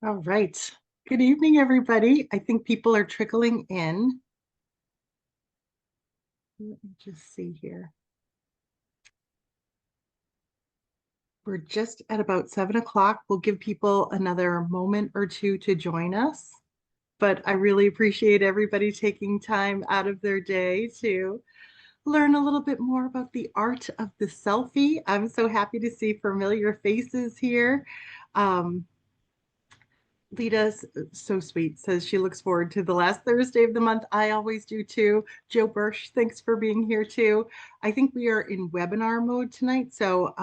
All right. Good evening, everybody. I think people are trickling in. Let me just see here. We're just at about 7 o'clock. We'll give people another moment or two to join us. But I really appreciate everybody taking time out of their day to learn a little bit more about the art of the selfie. I'm so happy to see familiar faces here. Um, Lita's so sweet, says she looks forward to the last Thursday of the month. I always do too. Joe Bursch, thanks for being here too. I think we are in webinar mode tonight. So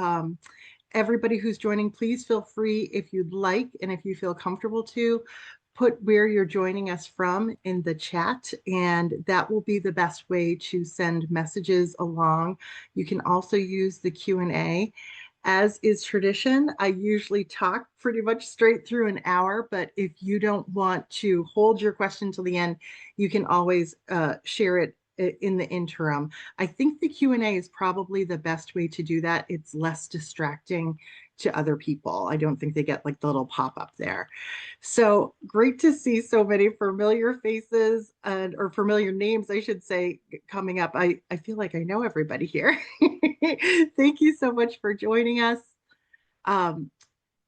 everybody who's joining, please feel free if you'd like and if you feel comfortable to put where you're joining us from in the chat, and that will be the best way to send messages along. You can also use the Q&A. As is tradition, I usually talk pretty much straight through an hour, but if you don't want to hold your question till the end, you can always share it in the interim. I think the Q&A is probably the best way to do that. It's less distracting to other people. I don't think they get like the little pop-up there. So great to see so many familiar faces and or familiar names, I should say, coming up. I feel like I know everybody here. Thank you so much for joining us. Um,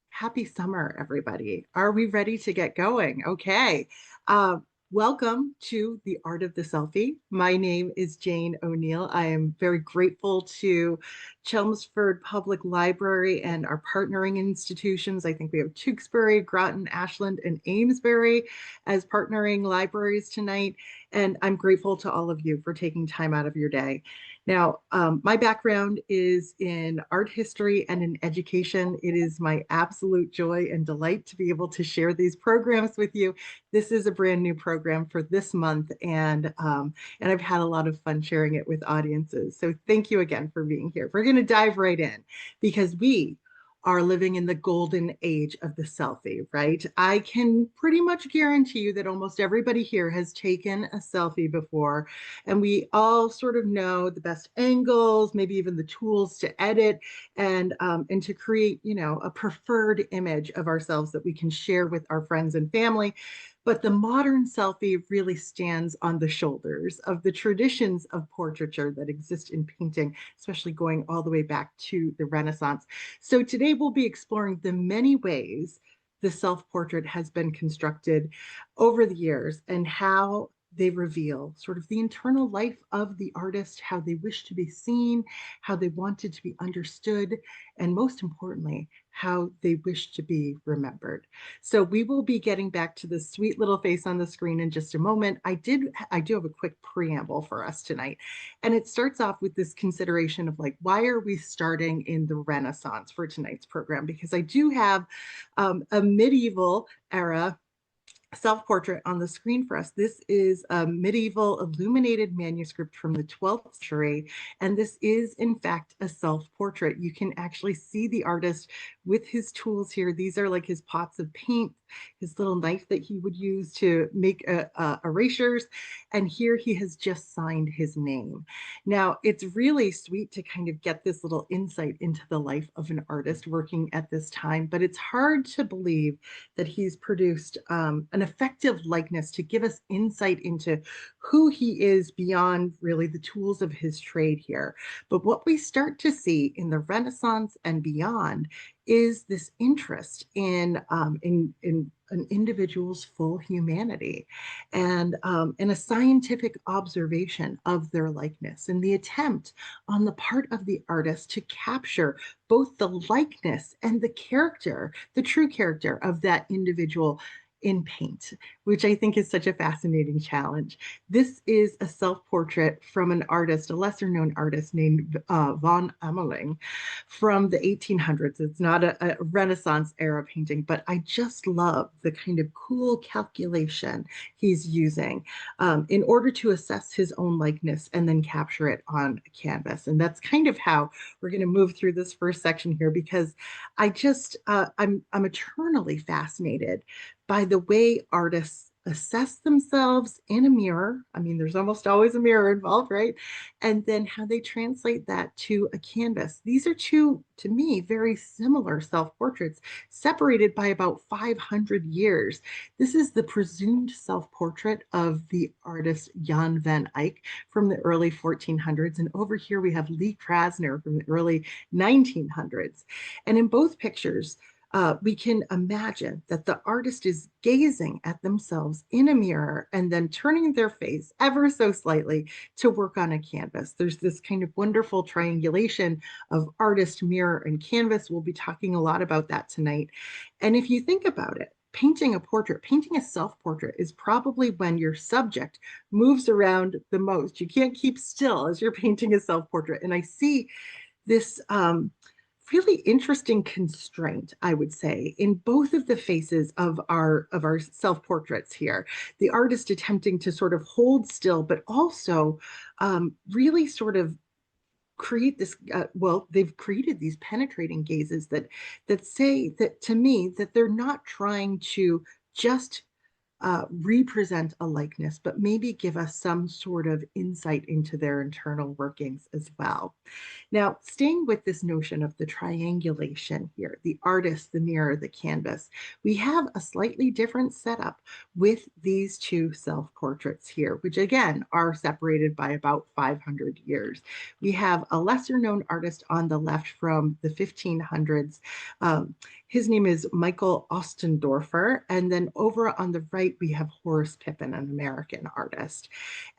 Happy summer, everybody. Are we ready to get going? Okay. Uh, Welcome to the Art of the Selfie. My name is Jane O'Neill. I am very grateful to Chelmsford Public Library and our partnering institutions. I think we have Tewksbury, Groton, Ashland, and Amesbury as partnering libraries tonight. And I'm grateful to all of you for taking time out of your day. Now, my background is in art history and in education. It is my absolute joy and delight to be able to share these programs with you. This is a brand new program for this month, and I've had a lot of fun sharing it with audiences. So thank you again for being here. We're going to dive right in because we are living in the golden age of the selfie, right? I can pretty much guarantee you that almost everybody here has taken a selfie before, and we all sort of know the best angles, maybe even the tools to edit and to create, a preferred image of ourselves that we can share with our friends and family. But the modern selfie really stands on the shoulders of the traditions of portraiture that exist in painting, especially going all the way back to the Renaissance. So today we'll be exploring the many ways the self-portrait has been constructed over the years and how they reveal sort of the internal life of the artist, how they wish to be seen, how they wanted to be understood, and most importantly, how they wish to be remembered. So we will be getting back to the sweet little face on the screen in just a moment. I do have a quick preamble for us tonight. And it starts off with this consideration of like, why are we starting in the Renaissance for tonight's program? Because I do have a medieval era self-portrait on the screen for us. This is a medieval illuminated manuscript from the 12th century, and this is in fact a self-portrait. You can actually see the artist with his tools here. These are like his pots of paint, his little knife that he would use to make erasures, and here he has just signed his name. Now, it's really sweet to kind of get this little insight into the life of an artist working at this time, but it's hard to believe that he's produced an effective likeness to give us insight into who he is beyond really the tools of his trade here. But what we start to see in the Renaissance and beyond is this interest in an individual's full humanity and a scientific observation of their likeness and the attempt on the part of the artist to capture both the likeness and the character, the true character of that individual in paint, which I think is such a fascinating challenge. This is a self-portrait from an artist, a lesser-known artist named von Ameling from the 1800s. It's not a Renaissance era painting, but I just love the kind of cool calculation he's using in order to assess his own likeness and then capture it on a canvas. And that's kind of how we're going to move through this first section here, because I'm eternally fascinated by the way artists assess themselves in a mirror. I mean, there's almost always a mirror involved, right? And then how they translate that to a canvas. These are two, to me, very similar self-portraits, separated by about 500 years. This is the presumed self-portrait of the artist Jan van Eyck from the early 1400s. And over here we have Lee Krasner from the early 1900s. And in both pictures, we can imagine that the artist is gazing at themselves in a mirror and then turning their face ever so slightly to work on a canvas. There's this kind of wonderful triangulation of artist, mirror, and canvas. We'll be talking a lot about that tonight. And if you think about it, painting a portrait, painting a self-portrait is probably when your subject moves around the most. You can't keep still as you're painting a self-portrait. And I see this really interesting constraint, I would say, in both of the faces of our self-portraits here. The artist attempting to sort of hold still, but also really sort of create this well, they've created these penetrating gazes that say that, to me, that they're not trying to just represent a likeness, but maybe give us some sort of insight into their internal workings as well. Now, staying with this notion of the triangulation here, the artist, the mirror, the canvas, we have a slightly different setup with these two self-portraits here, which again are separated by about 500 years. We have a lesser known artist on the left from the 1500s. His name is Michael Ostendorfer. And then over on the right, we have Horace Pippin, an American artist.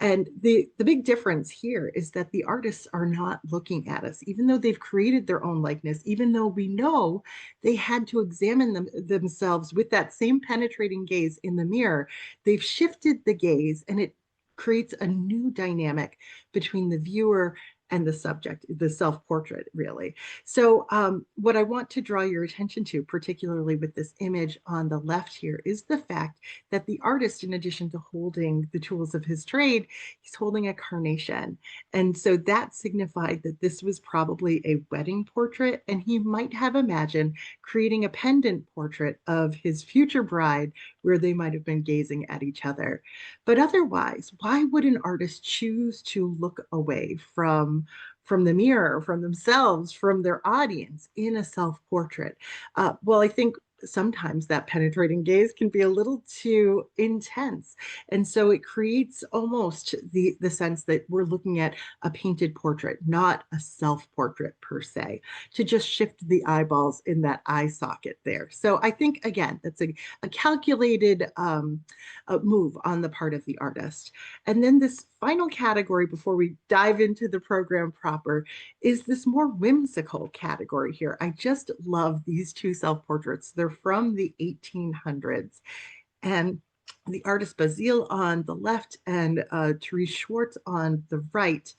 And the big difference here is that the artists are not looking at us, even though they've created their own likeness, even though we know they had to examine themselves with that same penetrating gaze in the mirror. They've shifted the gaze, and it creates a new dynamic between the viewer and the subject, the self-portrait, really. So what I want to draw your attention to, particularly with this image on the left here, is the fact that the artist, in addition to holding the tools of his trade, he's holding a carnation. And so that signified that this was probably a wedding portrait, and he might have imagined creating a pendant portrait of his future bride where they might have been gazing at each other. But otherwise, why would an artist choose to look away from the mirror, from themselves, from their audience in a self-portrait? Well, I think sometimes that penetrating gaze can be a little too intense. And so it creates almost the sense that we're looking at a painted portrait, not a self-portrait per se, to just shift the eyeballs in that eye socket there. So I think, again, that's a calculated move on the part of the artist. And then this final category before we dive into the program proper is this more whimsical category here. I just love these two self-portraits. They're from the 1800s. And the artist Basile on the left and Therese Schwartz on the right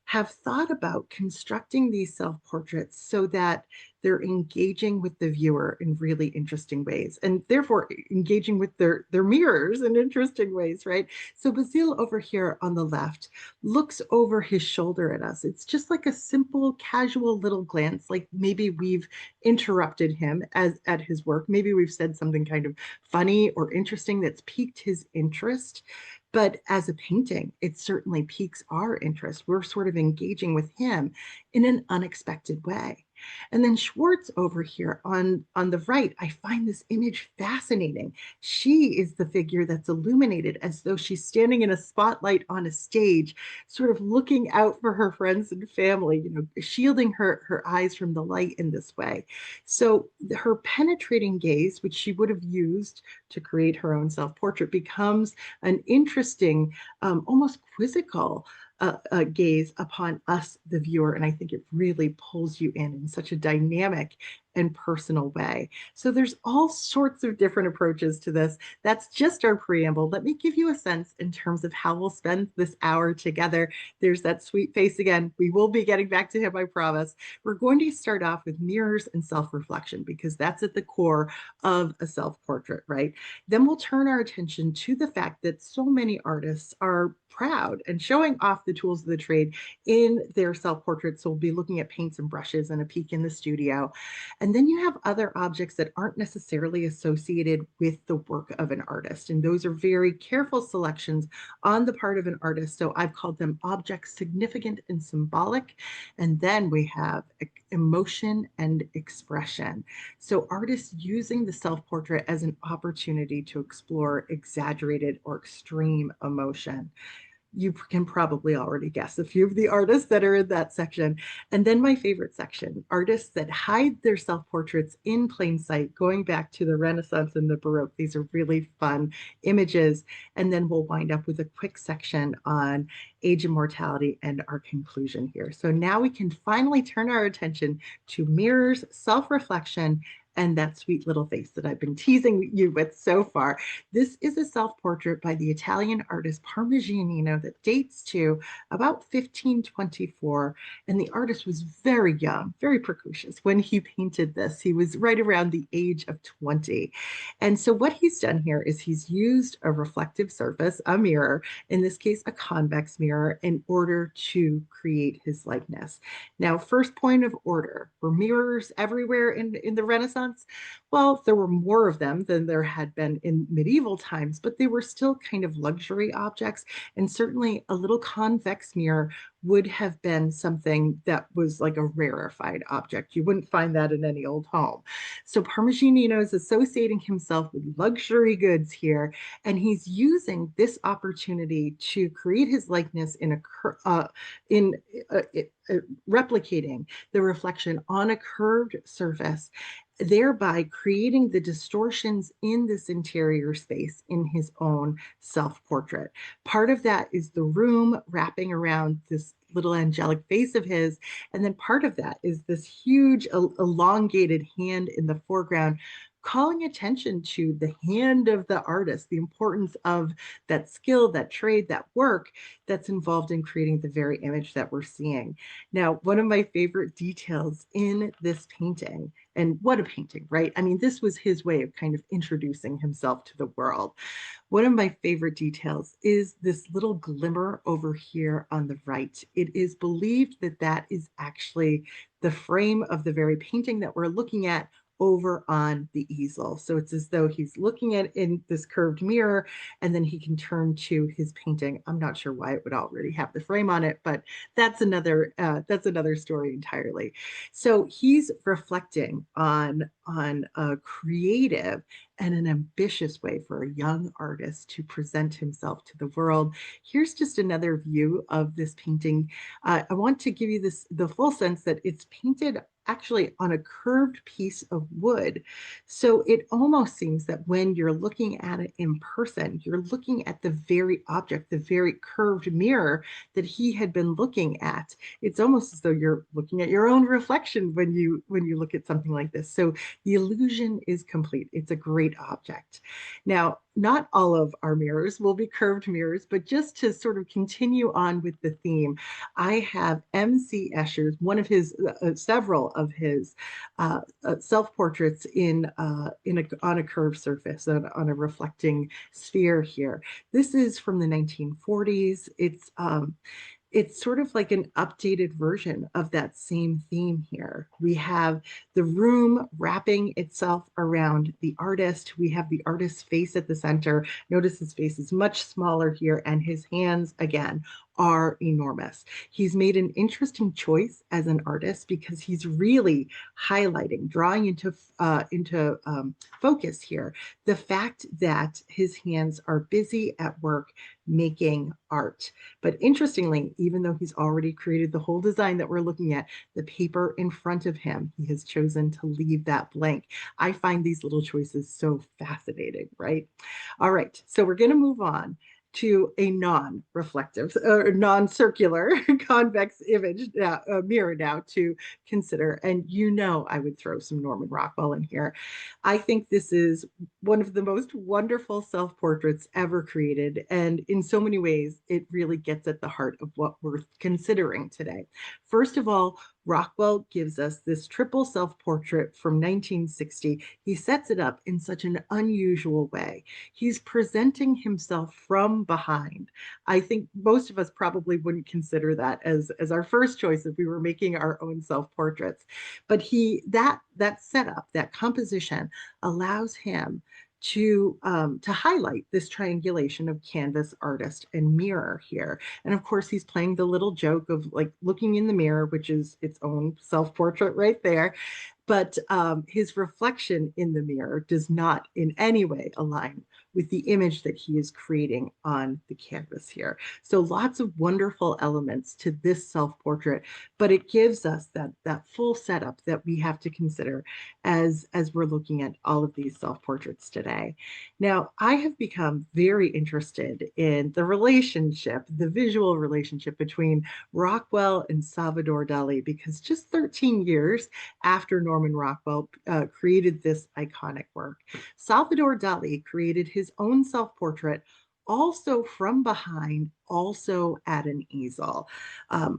have thought about constructing these self-portraits so that they're engaging with the viewer in really interesting ways, and therefore engaging with their mirrors in interesting ways, right? So Basile over here on the left looks over his shoulder at us. It's just like a simple, casual little glance, like maybe we've interrupted him at his work. Maybe we've said something kind of funny or interesting that's piqued his interest. But as a painting, it certainly piques our interest. We're sort of engaging with him in an unexpected way. And then Schwartz over here on the right, I find this image fascinating. She is the figure that's illuminated as though she's standing in a spotlight on a stage, sort of looking out for her friends and family, shielding her eyes from the light in this way. So her penetrating gaze, which she would have used to create her own self-portrait, becomes an interesting, almost quizzical gaze upon us, the viewer. And I think it really pulls you in such a dynamic and personal way. So there's all sorts of different approaches to this. That's just our preamble. Let me give you a sense in terms of how we'll spend this hour together. There's that sweet face again. We will be getting back to him, I promise. We're going to start off with mirrors and self-reflection because that's at the core of a self-portrait, right? Then we'll turn our attention to the fact that so many artists are proud and showing off the tools of the trade in their self-portraits. So we'll be looking at paints and brushes and a peek in the studio. And then you have other objects that aren't necessarily associated with the work of an artist. And those are very careful selections on the part of an artist. So I've called them objects significant and symbolic. And then we have emotion and expression. So artists using the self-portrait as an opportunity to explore exaggerated or extreme emotion. You can probably already guess a few of the artists that are in that section. And then my favorite section, artists that hide their self-portraits in plain sight, going back to the Renaissance and the Baroque. These are really fun images. And then we'll wind up with a quick section on age and mortality and our conclusion here. So now we can finally turn our attention to mirrors, self-reflection, and that sweet little face that I've been teasing you with so far. This is a self-portrait by the Italian artist Parmigianino that dates to about 1524. And the artist was very young, very precocious when he painted this. He was right around the age of 20. And so what he's done here is he's used a reflective surface, a mirror, in this case, a convex mirror, in order to create his likeness. Now, first point of order, were mirrors everywhere in the Renaissance? Well, there were more of them than there had been in medieval times, but they were still kind of luxury objects. And certainly a little convex mirror would have been something that was like a rarefied object. You wouldn't find that in any old home. So Parmigianino is associating himself with luxury goods here, and he's using this opportunity to create his likeness in replicating the reflection on a curved surface, thereby creating the distortions in this interior space in his own self-portrait. Part of that is the room wrapping around this little angelic face of his, and then part of that is this huge elongated hand in the foreground, calling attention to the hand of the artist, the importance of that skill, that trade, that work that's involved in creating the very image that we're seeing. Now, one of my favorite details in this painting, and what a painting, right? I mean, this was his way of kind of introducing himself to the world. One of my favorite details is this little glimmer over here on the right. It is believed that that is actually the frame of the very painting that we're looking at over on the easel. So it's as though he's looking at in this curved mirror, and then he can turn to his painting. I'm not sure why it would already have the frame on it, but that's another story entirely. So he's reflecting on a creative and an ambitious way for a young artist to present himself to the world. Here's just another view of this painting. I want to give you the full sense that it's painted actually on a curved piece of wood. So it almost seems that when you're looking at it in person, you're looking at the very object, the very curved mirror that he had been looking at. It's almost as though you're looking at your own reflection when you look at something like this. So the illusion is complete. It's a great object. Now, not all of our mirrors will be curved mirrors, but just to sort of continue on with the theme, I have M.C. Escher's, one of his, several of his self-portraits on a curved surface, on a reflecting sphere here. This is from the 1940s. It's sort of like an updated version of that same theme here. We have the room wrapping itself around the artist. We have the artist's face at the center. Notice his face is much smaller here, and his hands, again, are enormous. He's made an interesting choice as an artist because he's really highlighting, drawing into focus here, the fact that his hands are busy at work making art. But interestingly, even though he's already created the whole design that we're looking at, the paper in front of him, he has chosen to leave that blank. I find these little choices so fascinating, right? All right, so we're going to move on. to a non-reflective or non-circular convex image now, mirror now to consider. And you know I would throw some Norman Rockwell in here. I think this is one of the most wonderful self-portraits ever created. And in so many ways, it really gets at the heart of what we're considering today. First of all, Rockwell gives us this triple self-portrait from 1960. He sets it up in such an unusual way. He's presenting himself from behind. I think most of us probably wouldn't consider that as our first choice if we were making our own self-portraits. But that setup, that composition allows him to highlight this triangulation of canvas, artist, and mirror here. And of course, he's playing the little joke of like looking in the mirror, which is its own self-portrait right there. But his reflection in the mirror does not in any way align with the image that he is creating on the canvas here. So lots of wonderful elements to this self-portrait, but it gives us that full setup that we have to consider as we're looking at all of these self-portraits today. Now, I have become very interested in the relationship, the visual relationship between Rockwell and Salvador Dali, because just 13 years after Norman Rockwell created this iconic work, Salvador Dali created his own self-portrait also from behind, also at an easel,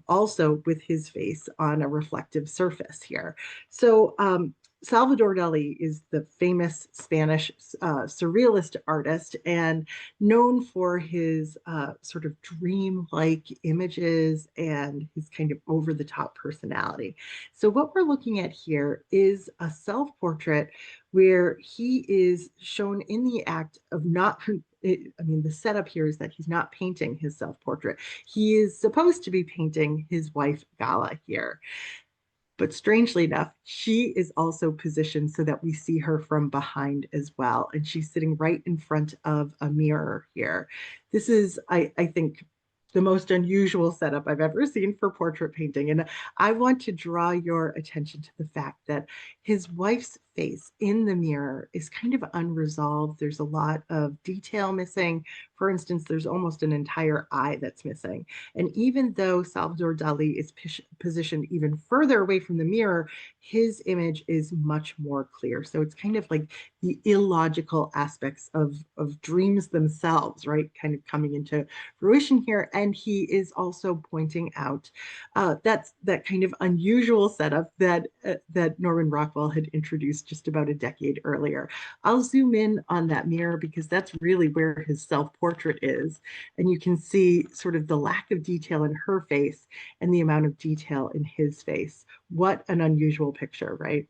also with his face on a reflective surface here. So Salvador Dali is the famous Spanish surrealist artist and known for his sort of dream-like images and his kind of over-the-top personality. So what we're looking at here is a self-portrait where he is shown in the act of not, I mean, the setup here is that he's not painting his self-portrait. He is supposed to be painting his wife, Gala, here. But strangely enough, she is also positioned so that we see her from behind as well. And she's sitting right in front of a mirror here. This is, I think, the most unusual setup I've ever seen for portrait painting. And I want to draw your attention to the fact that his wife's face in the mirror is kind of unresolved. There's a lot of detail missing. For instance, there's almost an entire eye that's missing. And even though Salvador Dali is positioned even further away from the mirror, his image is much more clear. So it's kind of like the illogical aspects of dreams themselves, right? Kind of coming into fruition here. And he is also pointing out that kind of unusual setup that Norman Rockwell had introduced just about a decade earlier. I'll zoom in on that mirror because that's really where his self-portrait is. And you can see sort of the lack of detail in her face and the amount of detail in his face. What an unusual picture, right?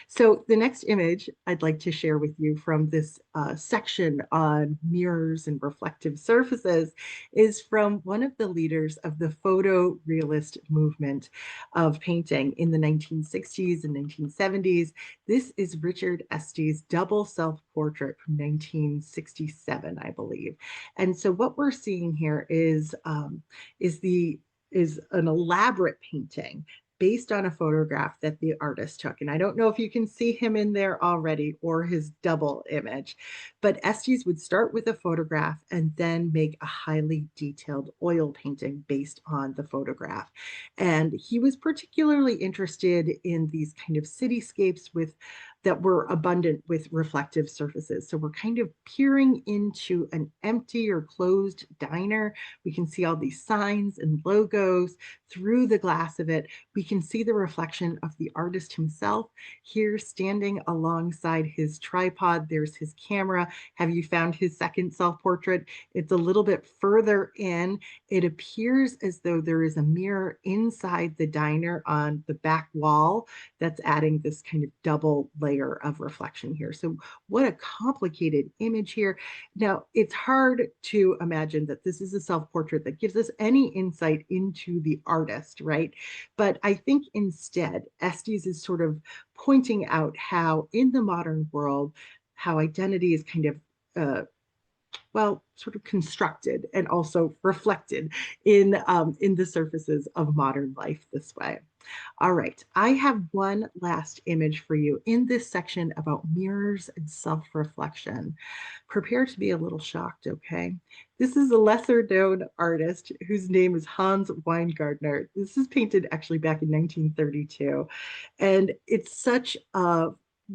So the next image I'd like to share with you from this section on mirrors and reflective surfaces is from one of the leaders of the photorealist movement of painting in the 1960s and 1970s. This is Richard Estes' double self-portrait from 1967, I believe. And so what we're seeing here is an elaborate painting based on a photograph that the artist took. And I don't know if you can see him in there already or his double image, but Estes would start with a photograph and then make a highly detailed oil painting based on the photograph. And he was particularly interested in these kind of cityscapes that were abundant with reflective surfaces. So we're kind of peering into an empty or closed diner. We can see all these signs and logos through the glass of it. We can see the reflection of the artist himself here standing alongside his tripod. There's his camera. Have you found his second self-portrait? It's a little bit further in. It appears as though there is a mirror inside the diner on the back wall that's adding this kind of double layer of reflection here. So what a complicated image here. Now, it's hard to imagine that this is a self-portrait that gives us any insight into the artist, right? But I think instead, Estes is sort of pointing out how in the modern world, how identity is kind of sort of constructed and also reflected in the surfaces of modern life this way. All right, I have one last image for you in this section about mirrors and self-reflection. Prepare to be a little shocked, okay? This is a lesser known artist whose name is Hans Weingartner. This is painted actually back in 1932. And it's such a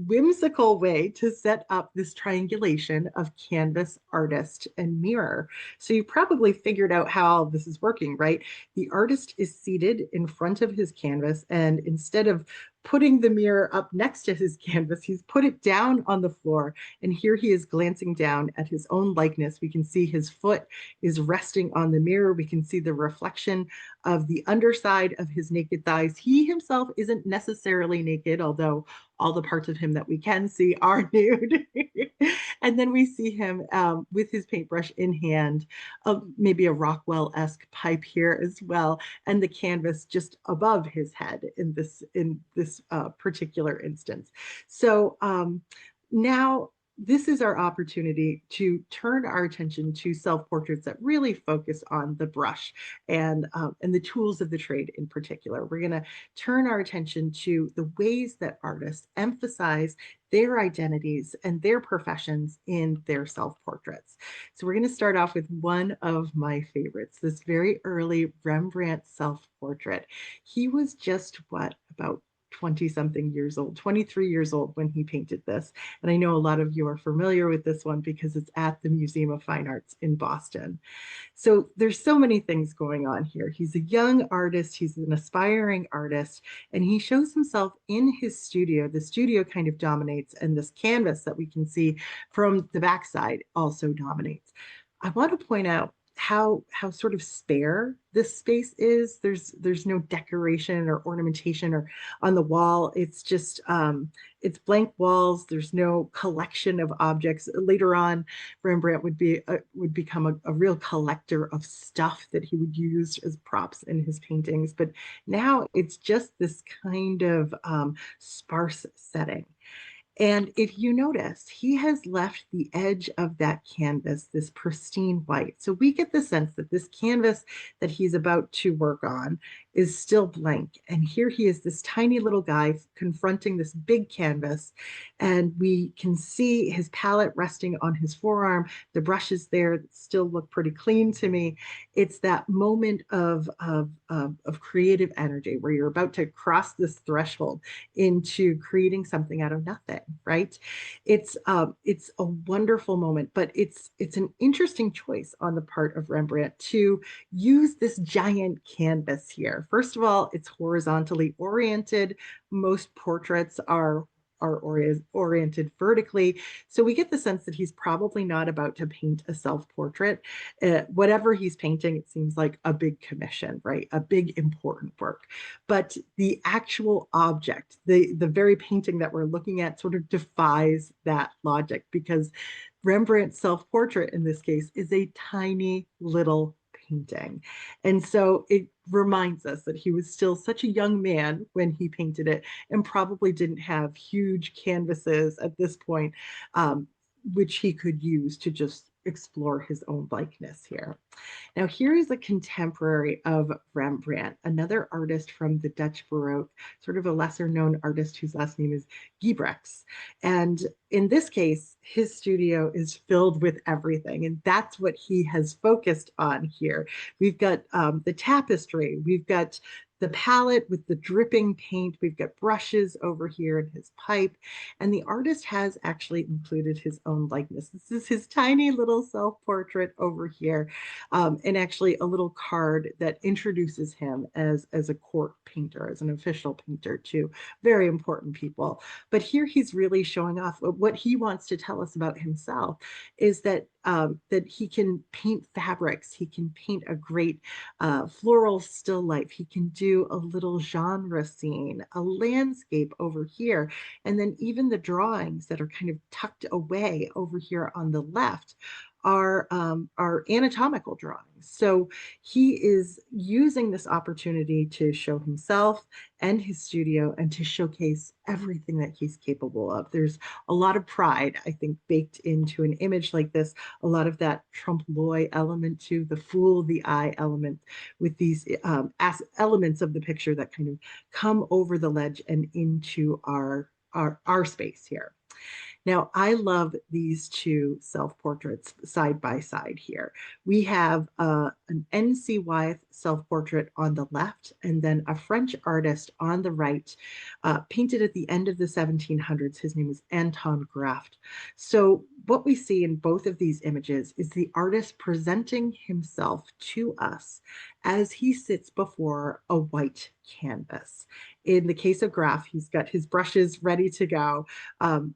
whimsical way to set up this triangulation of canvas, artist, and mirror. So you probably figured out how this is working, right? The artist is seated in front of his canvas, and instead of putting the mirror up next to his canvas, he's put it down on the floor. And here he is glancing down at his own likeness. We can see his foot is resting on the mirror. We can see the reflection of the underside of his naked thighs. He himself isn't necessarily naked, although all the parts of him that we can see are nude. And then we see him with his paintbrush in hand, maybe a Rockwell-esque pipe here as well, and the canvas just above his head in this particular instance. So now this is our opportunity to turn our attention to self-portraits that really focus on the brush and the tools of the trade in particular. We're going to turn our attention to the ways that artists emphasize their identities and their professions in their self-portraits. So we're going to start off with one of my favorites, this very early Rembrandt self-portrait. He was just what, about 20 something years old, 23 years old when he painted this. And I know a lot of you are familiar with this one because it's at the Museum of Fine Arts in Boston. So there's so many things going on here. He's a young artist, he's an aspiring artist, and he shows himself in his studio. The studio kind of dominates, and this canvas that we can see from the backside also dominates. I want to point out how sort of spare this space is. There's no decoration or ornamentation or on the wall. It's just it's blank walls. There's no collection of objects. Later on, Rembrandt would become a real collector of stuff that he would use as props in his paintings. But now it's just this kind of sparse setting. And if you notice, he has left the edge of that canvas, this pristine white. So we get the sense that this canvas that he's about to work on is still blank. And here he is, this tiny little guy confronting this big canvas. And we can see his palette resting on his forearm. The brushes there that still look pretty clean to me. It's that moment of creative energy where you're about to cross this threshold into creating something out of nothing, right? It's a wonderful moment, but it's an interesting choice on the part of Rembrandt to use this giant canvas here. First of all, it's horizontally oriented. Most portraits are oriented vertically. So we get the sense that he's probably not about to paint a self-portrait. Whatever he's painting, it seems like a big commission, right? A big important work. But the actual object, the very painting that we're looking at sort of defies that logic because Rembrandt's self-portrait in this case is a tiny little painting. And so it reminds us that he was still such a young man when he painted it and probably didn't have huge canvases at this point, which he could use to just explore his own likeness here. Now, here is a contemporary of Rembrandt, another artist from the Dutch Baroque, sort of a lesser known artist whose last name is Guybrechts. And in this case, his studio is filled with everything, and that's what he has focused on here. We've got the tapestry, we've got the palette with the dripping paint. We've got brushes over here in his pipe. And the artist has actually included his own likeness. This is his tiny little self-portrait over here. And actually a little card that introduces him as a court painter, as an official painter to very important people. But here he's really showing off what he wants to tell us about himself is that that he can paint fabrics, he can paint a great floral still life, he can do a little genre scene, a landscape over here, and then even the drawings that are kind of tucked away over here on the left are anatomical drawings. So he is using this opportunity to show himself and his studio and to showcase everything that he's capable of. There's a lot of pride, I think, baked into an image like this, a lot of that trompe l'oeil element to the fool the eye element with these elements of the picture that kind of come over the ledge and into our space here. Now, I love these two self-portraits side by side here. We have an N.C. Wyeth self-portrait on the left, and then a French artist on the right, painted at the end of the 1700s. His name was Anton Graft. So what we see in both of these images is the artist presenting himself to us as he sits before a white canvas. In the case of Graff, he's got his brushes ready to go.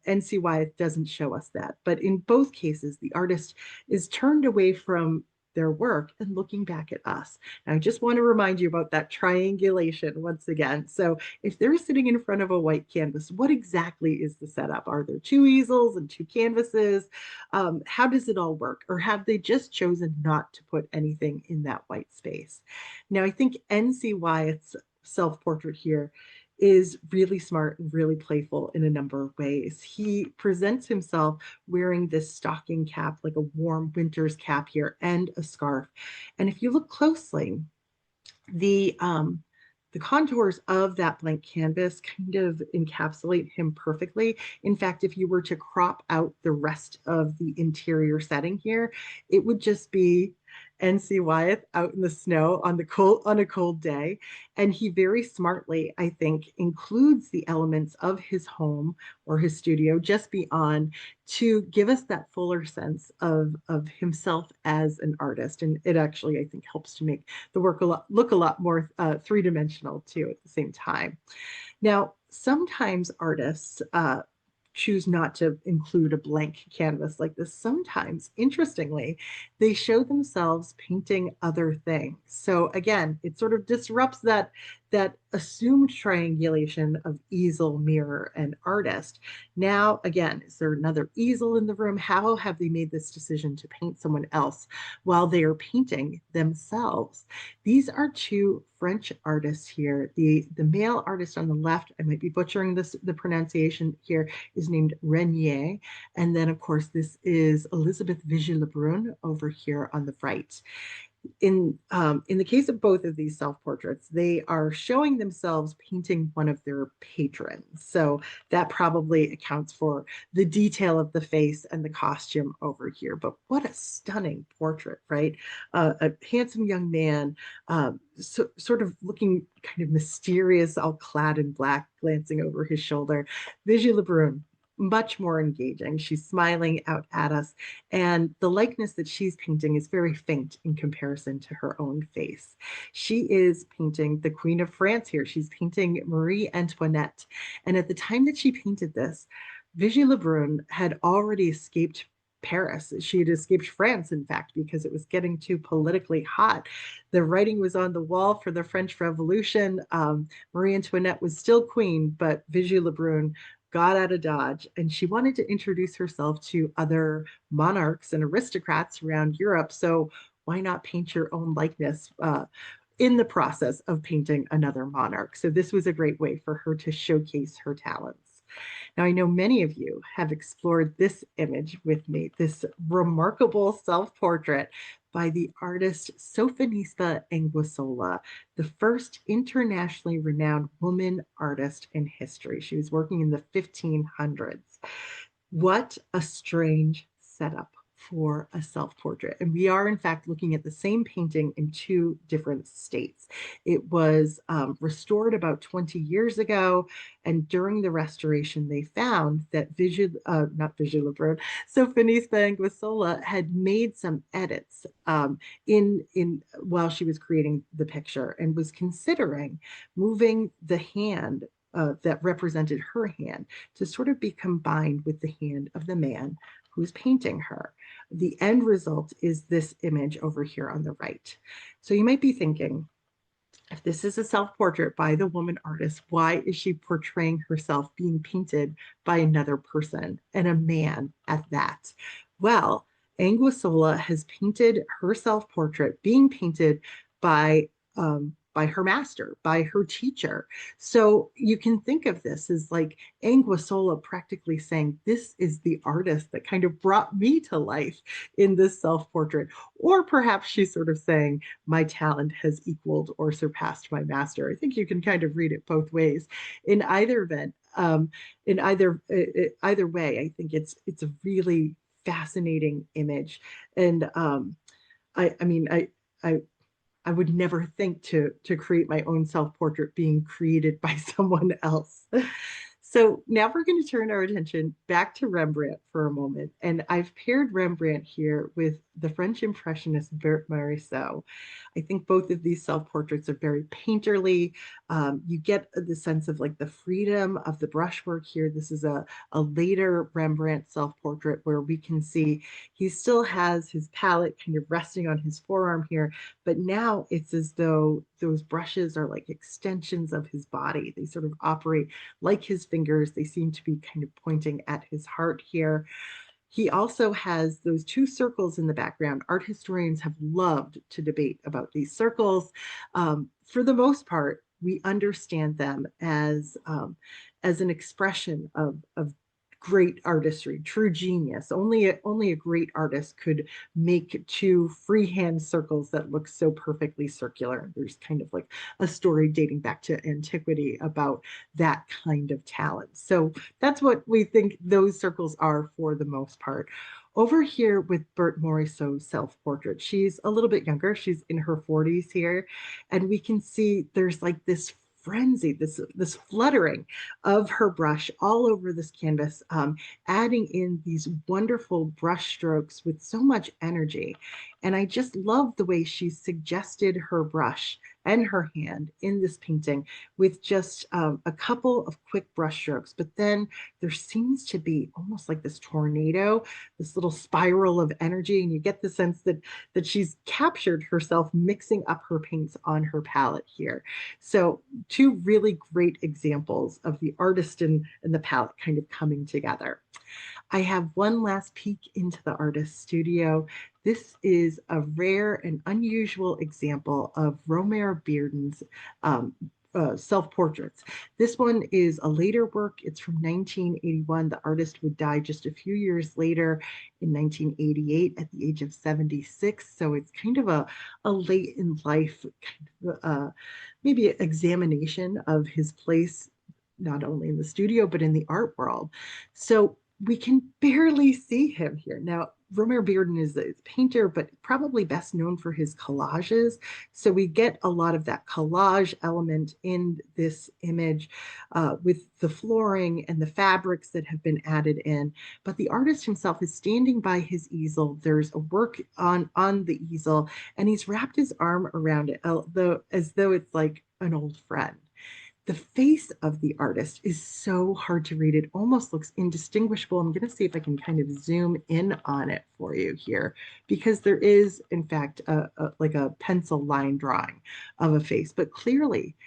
N.C. Wyeth doesn't show us that. But in both cases, the artist is turned away from their work and looking back at us. And I just want to remind you about that triangulation once again. So if they're sitting in front of a white canvas, what exactly is the setup? Are there two easels and two canvases? How does it all work? Or have they just chosen not to put anything in that white space? Now, I think N.C. Wyeth's self-portrait here is really smart and really playful in a number of ways. He presents himself wearing this stocking cap, like a warm winter's cap here, and a scarf. And if you look closely, the the contours of that blank canvas kind of encapsulate him perfectly. In fact, if you were to crop out the rest of the interior setting here, it would just be N.C. Wyeth out in the snow on a cold day. And he very smartly, I think, includes the elements of his home or his studio just beyond to give us that fuller sense of himself as an artist. And it actually, I think, helps to make the work look a lot more three-dimensional too at the same time. Now, sometimes artists choose not to include a blank canvas like this. Sometimes, interestingly, they show themselves painting other things. So again, it sort of disrupts that assumed triangulation of easel, mirror, and artist. Now, again, is there another easel in the room? How have they made this decision to paint someone else while they are painting themselves? These are two French artists here. The male artist on the left, I might be butchering the pronunciation here, is named Renier. And then, of course, this is Elizabeth Vigée-Lebrun over here on the right. In the case of both of these self-portraits, they are showing themselves painting one of their patrons. So that probably accounts for the detail of the face and the costume over here. But what a stunning portrait, right? A handsome young man, sort of looking kind of mysterious, all clad in black, glancing over his shoulder. Vigée-Lebrun, much more engaging. She's smiling out at us, and the likeness that she's painting is very faint in comparison to her own face. She is painting the Queen of France here. She's painting Marie Antoinette. And at the time that she painted this, Vigée-Lebrun had already escaped Paris. She had escaped France, in fact, because it was getting too politically hot. The writing was on the wall for the French Revolution. Marie Antoinette was still queen, but Vigée-Lebrun got out of Dodge, and she wanted to introduce herself to other monarchs and aristocrats around Europe. So why not paint your own likeness in the process of painting another monarch? So this was a great way for her to showcase her talents. Now, I know many of you have explored this image with me, this remarkable self-portrait by the artist Sophonisba Anguissola, the first internationally renowned woman artist in history. She was working in the 1500s. What a strange setup for a self-portrait. And we are, in fact, looking at the same painting in two different states. It was restored about 20 years ago. And during the restoration, they found that not Vigée-Lebrun, Sophonisba Anguissola had made some edits while she was creating the picture and was considering moving the hand that represented her hand to sort of be combined with the hand of the man who's painting her. The end result is this image over here on the right. So you might be thinking, if this is a self-portrait by the woman artist, why is she portraying herself being painted by another person, and a man at that? Well, Anguissola has painted her self-portrait being painted by her master, by her teacher. So you can think of this as like Anguissola practically saying, this is the artist that kind of brought me to life in this self-portrait. Or perhaps she's sort of saying, my talent has equaled or surpassed my master. I think you can kind of read it both ways. In either event, in either way, I think it's a really fascinating image. And I mean, I I would never think to create my own self-portrait being created by someone else. So now we're going to turn our attention back to Rembrandt for a moment. And I've paired Rembrandt here with the French Impressionist Bert Morisot. I think both of these self-portraits are very painterly. You get the sense of like the freedom of the brushwork here. This is a later Rembrandt self-portrait where we can see he still has his palette kind of resting on his forearm here, but now it's as though those brushes are like extensions of his body. They sort of operate like his fingers. They seem to be kind of pointing at his heart here. He also has those two circles in the background. Art historians have loved to debate about these circles. For the most part, we understand them as an expression of great artistry, true genius. Only a great artist could make two freehand circles that look so perfectly circular. There's kind of like a story dating back to antiquity about that kind of talent. So that's what we think those circles are for the most part. Over here with Bert Morisot's self-portrait, she's a little bit younger. She's in her 40s here. And we can see there's like this frenzy, this fluttering of her brush all over this canvas, adding in these wonderful brush strokes with so much energy. And I just love the way she suggested her brush and her hand in this painting with just a couple of quick brush strokes. But then there seems to be almost like this tornado, this little spiral of energy. And you get the sense that she's captured herself mixing up her paints on her palette here. So two really great examples of the artist and the palette kind of coming together. I have one last peek into the artist's studio. This is a rare and unusual example of Romare Bearden's self-portraits. This one is a later work. It's from 1981. The artist would die just a few years later in 1988 at the age of 76. So it's kind of a late in life, kind of, maybe examination of his place, not only in the studio, but in the art world. So we can barely see him here. Now, Romare Bearden is a painter, but probably best known for his collages. So we get a lot of that collage element in this image with the flooring and the fabrics that have been added in. But the artist himself is standing by his easel. There's a work on the easel, and he's wrapped his arm around it, as though it's like an old friend. The face of the artist is so hard to read. It almost looks indistinguishable. I'm going to see if I can kind of zoom in on it for you here, because there is, in fact, like a pencil line drawing of a face. But clearly,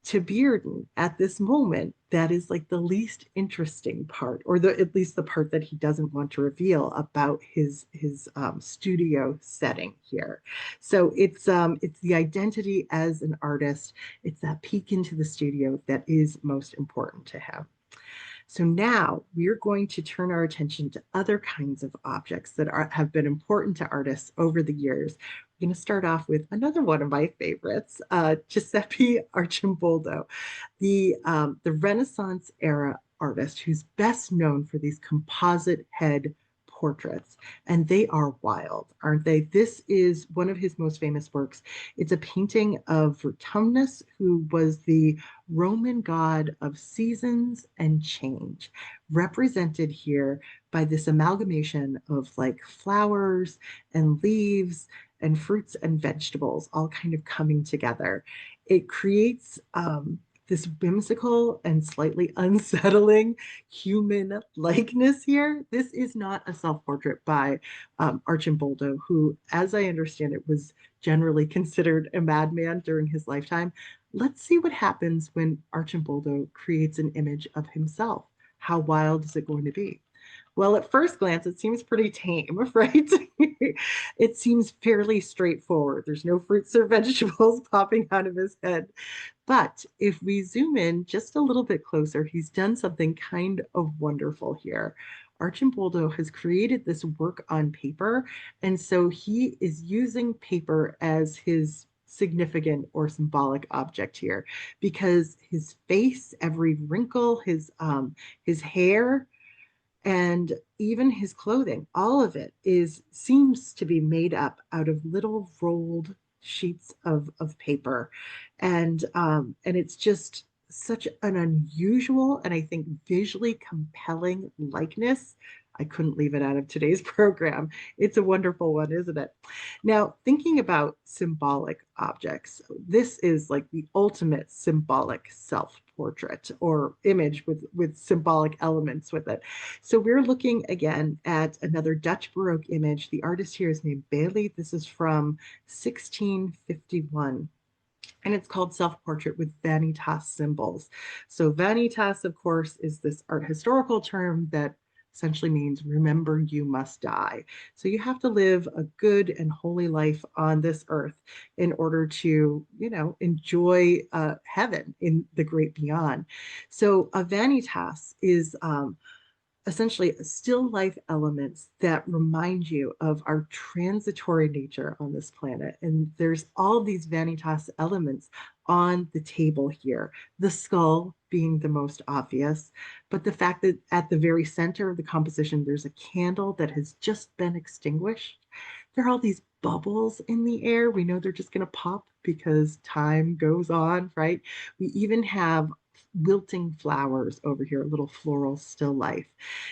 to Bearden at this moment, that is like the least interesting part, or at least the part that he doesn't want to reveal about his studio setting here. So it's the identity as an artist. It's that peek into the studio that is most important to him. So now we're going to turn our attention to other kinds of objects that have been important to artists over the years. We're going to start off with another one of my favorites, Giuseppe Arcimboldo, the Renaissance era artist who's best known for these composite head portraits. And they are wild, aren't they? This is one of his most famous works. It's a painting of Vertumnus, who was the Roman god of seasons and change, represented here by this amalgamation of like flowers and leaves and fruits and vegetables all kind of coming together. It creates this whimsical and slightly unsettling human likeness here. This is not a self-portrait by Arcimboldo, who, as I understand it, was generally considered a madman during his lifetime. Let's see what happens when Arcimboldo creates an image of himself. How wild is it going to be? Well, at first glance, it seems pretty tame, right? It seems fairly straightforward. There's no fruits or vegetables popping out of his head. But if we zoom in just a little bit closer, he's done something kind of wonderful here. Arcimboldo has created this work on paper, and so he is using paper as his significant or symbolic object here because his face, every wrinkle, his hair, and even his clothing, all of it is seems to be made up out of little rolled sheets of paper, and it's just such an unusual and I think visually compelling likeness. I couldn't leave it out of today's program. It's a wonderful one, isn't it? Now, thinking about symbolic objects, this is like the ultimate symbolic self-portrait or image with symbolic elements with it. So we're looking again at another Dutch Baroque image. The artist here is named Bailey. This is from 1651 and it's called Self-Portrait with Vanitas Symbols. So vanitas, of course, is this art historical term that essentially means remember you must die. So you have to live a good and holy life on this earth in order to, enjoy heaven in the great beyond. So a vanitas is essentially still life elements that remind you of our transitory nature on this planet. And there's all these vanitas elements on the table here, the skull being the most obvious, but the fact that at the very center of the composition, there's a candle that has just been extinguished. There are all these bubbles in the air. We know they're just going to pop because time goes on, right? We even have wilting flowers over here, a little floral still life.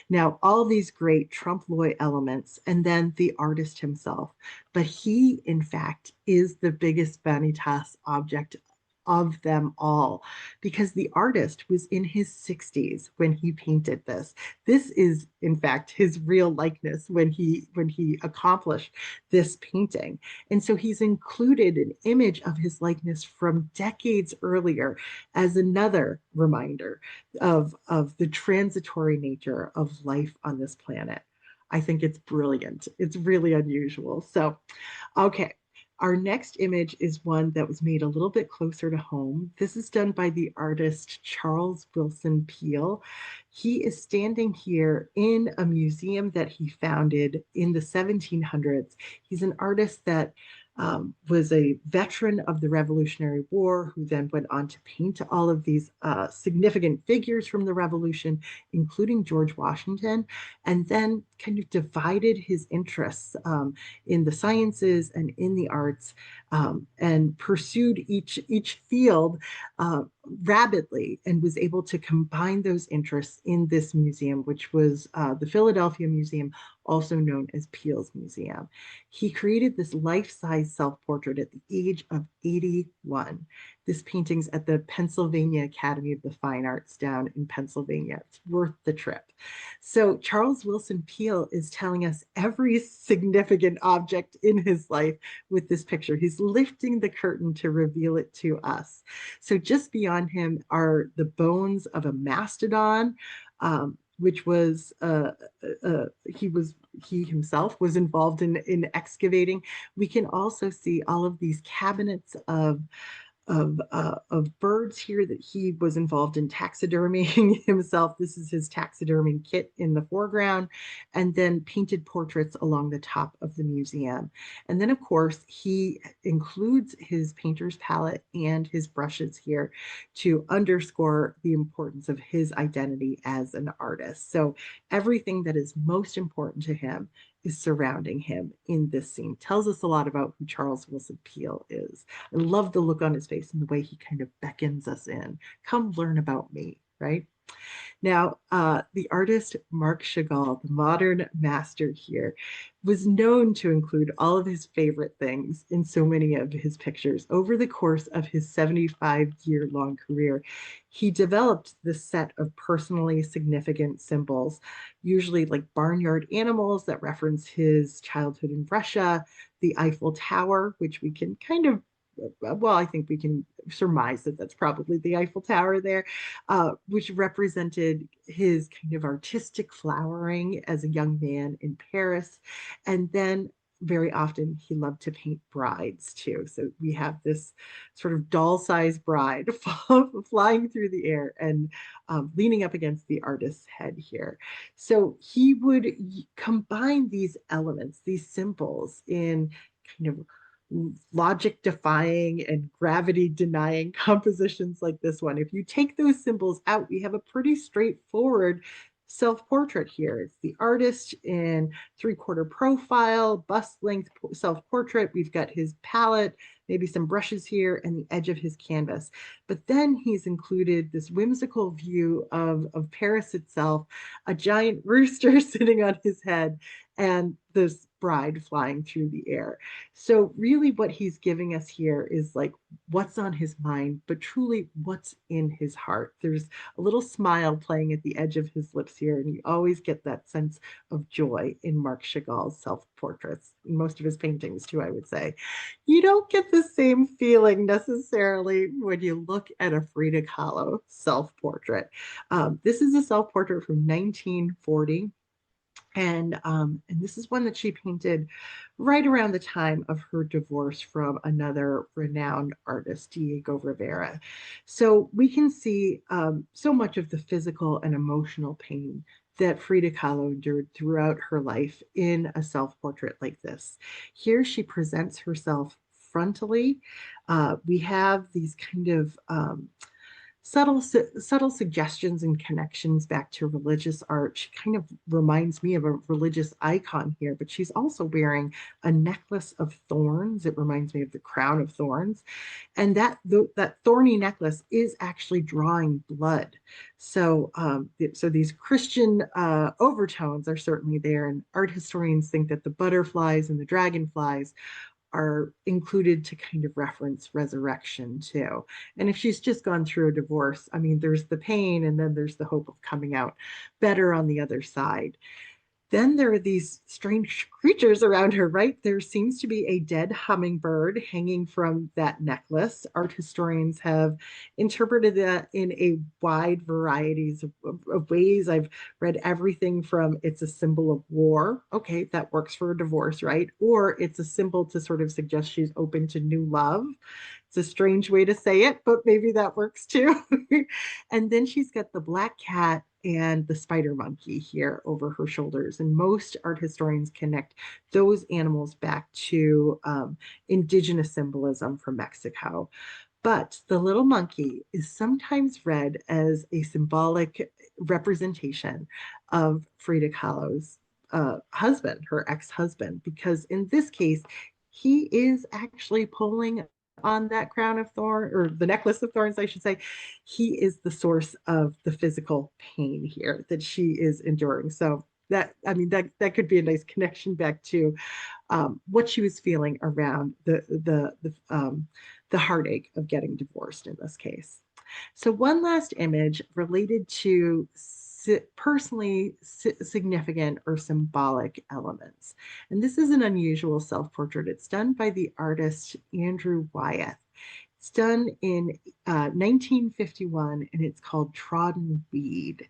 Now, all these great trompe l'oeil elements, and then the artist himself. But he, in fact, is the biggest vanitas object of them all because the artist was in his 60s when he painted this. This is in fact his real likeness when he accomplished this painting. And so he's included an image of his likeness from decades earlier as another reminder of the transitory nature of life on this planet. I think it's brilliant. It's really unusual. So, okay. Our next image is one that was made a little bit closer to home. This is done by the artist Charles Wilson Peale. He is standing here in a museum that he founded in the 1700s. He's an artist that was a veteran of the Revolutionary War, who then went on to paint all of these significant figures from the Revolution, including George Washington, and then kind of divided his interests in the sciences and in the arts, and pursued each field rapidly, and was able to combine those interests in this museum, which was the Philadelphia Museum, also known as Peale's Museum. He created this life-size self-portrait at the age of 81. This painting's at the Pennsylvania Academy of the Fine Arts down in Pennsylvania. It's worth the trip. So Charles Wilson Peale is telling us every significant object in his life with this picture. He's lifting the curtain to reveal it to us. So just beyond him are the bones of a mastodon, which was he himself was involved in excavating. We can also see all of these cabinets of birds here that he was involved in taxidermying himself. This is his taxiderming kit in the foreground, and then painted portraits along the top of the museum. And then, of course, he includes his painter's palette and his brushes here to underscore the importance of his identity as an artist. So everything that is most important to him is surrounding him in this scene. Tells us a lot about who Charles Wilson Peale is. I love the look on his face and the way he kind of beckons us in. Come learn about me, right? Now, the artist Marc Chagall, the modern master here, was known to include all of his favorite things in so many of his pictures. Over the course of his 75-year-long career, he developed this set of personally significant symbols, usually like barnyard animals that reference his childhood in Russia, the Eiffel Tower, which we can kind of well, I think we can surmise that that's probably the Eiffel Tower there, which represented his kind of artistic flowering as a young man in Paris. And then very often he loved to paint brides too. So we have this sort of doll-sized bride flying through the air and leaning up against the artist's head here. So he would combine these elements, these symbols, in kind of logic defying and gravity denying compositions like this one. If you take those symbols out, we have a pretty straightforward self-portrait here. It's the artist in three-quarter profile, bust length self-portrait. We've got his palette, maybe some brushes here, and the edge of his canvas. But then he's included this whimsical view of Paris itself, a giant rooster sitting on his head, and this bride flying through the air. So really what he's giving us here is like what's on his mind, but truly what's in his heart. There's a little smile playing at the edge of his lips here, and you always get that sense of joy in Marc Chagall's self-portraits, in most of his paintings too, I would say. You don't get the same feeling necessarily when you look at a Frida Kahlo self-portrait. This is a self-portrait from 1940. And this is one that she painted right around the time of her divorce from another renowned artist, Diego Rivera. So we can see so much of the physical and emotional pain that Frida Kahlo endured throughout her life in a self-portrait like this. Here she presents herself frontally. We have these kind of subtle suggestions and connections back to religious art. She kind of reminds me of a religious icon here, but she's also wearing a necklace of thorns. It reminds me of the crown of thorns, and that thorny necklace is actually drawing blood. So so these Christian overtones are certainly there, and art historians think that the butterflies and the dragonflies are included to kind of reference resurrection too. And if she's just gone through a divorce, I mean, there's the pain and then there's the hope of coming out better on the other side. Then there are these strange creatures around her, right? There seems to be a dead hummingbird hanging from that necklace. Art historians have interpreted that in a wide varieties of ways. I've read everything from it's a symbol of war. Okay, that works for a divorce, right? Or it's a symbol to sort of suggest she's open to new love. It's a strange way to say it, but maybe that works too. And then she's got the black cat and the spider monkey here over her shoulders. And most art historians connect those animals back to indigenous symbolism from Mexico. But the little monkey is sometimes read as a symbolic representation of Frida Kahlo's husband, her ex-husband, because in this case, he is actually pulling on that crown of thorn or the necklace of thorns, I should say. He is the source of the physical pain here that she is enduring. So that, I mean, that could be a nice connection back to what she was feeling around the heartache of getting divorced in this case. So one last image related to personally significant or symbolic elements. And this is an unusual self-portrait. It's done by the artist Andrew Wyeth. It's done in 1951 and it's called Trodden Weed.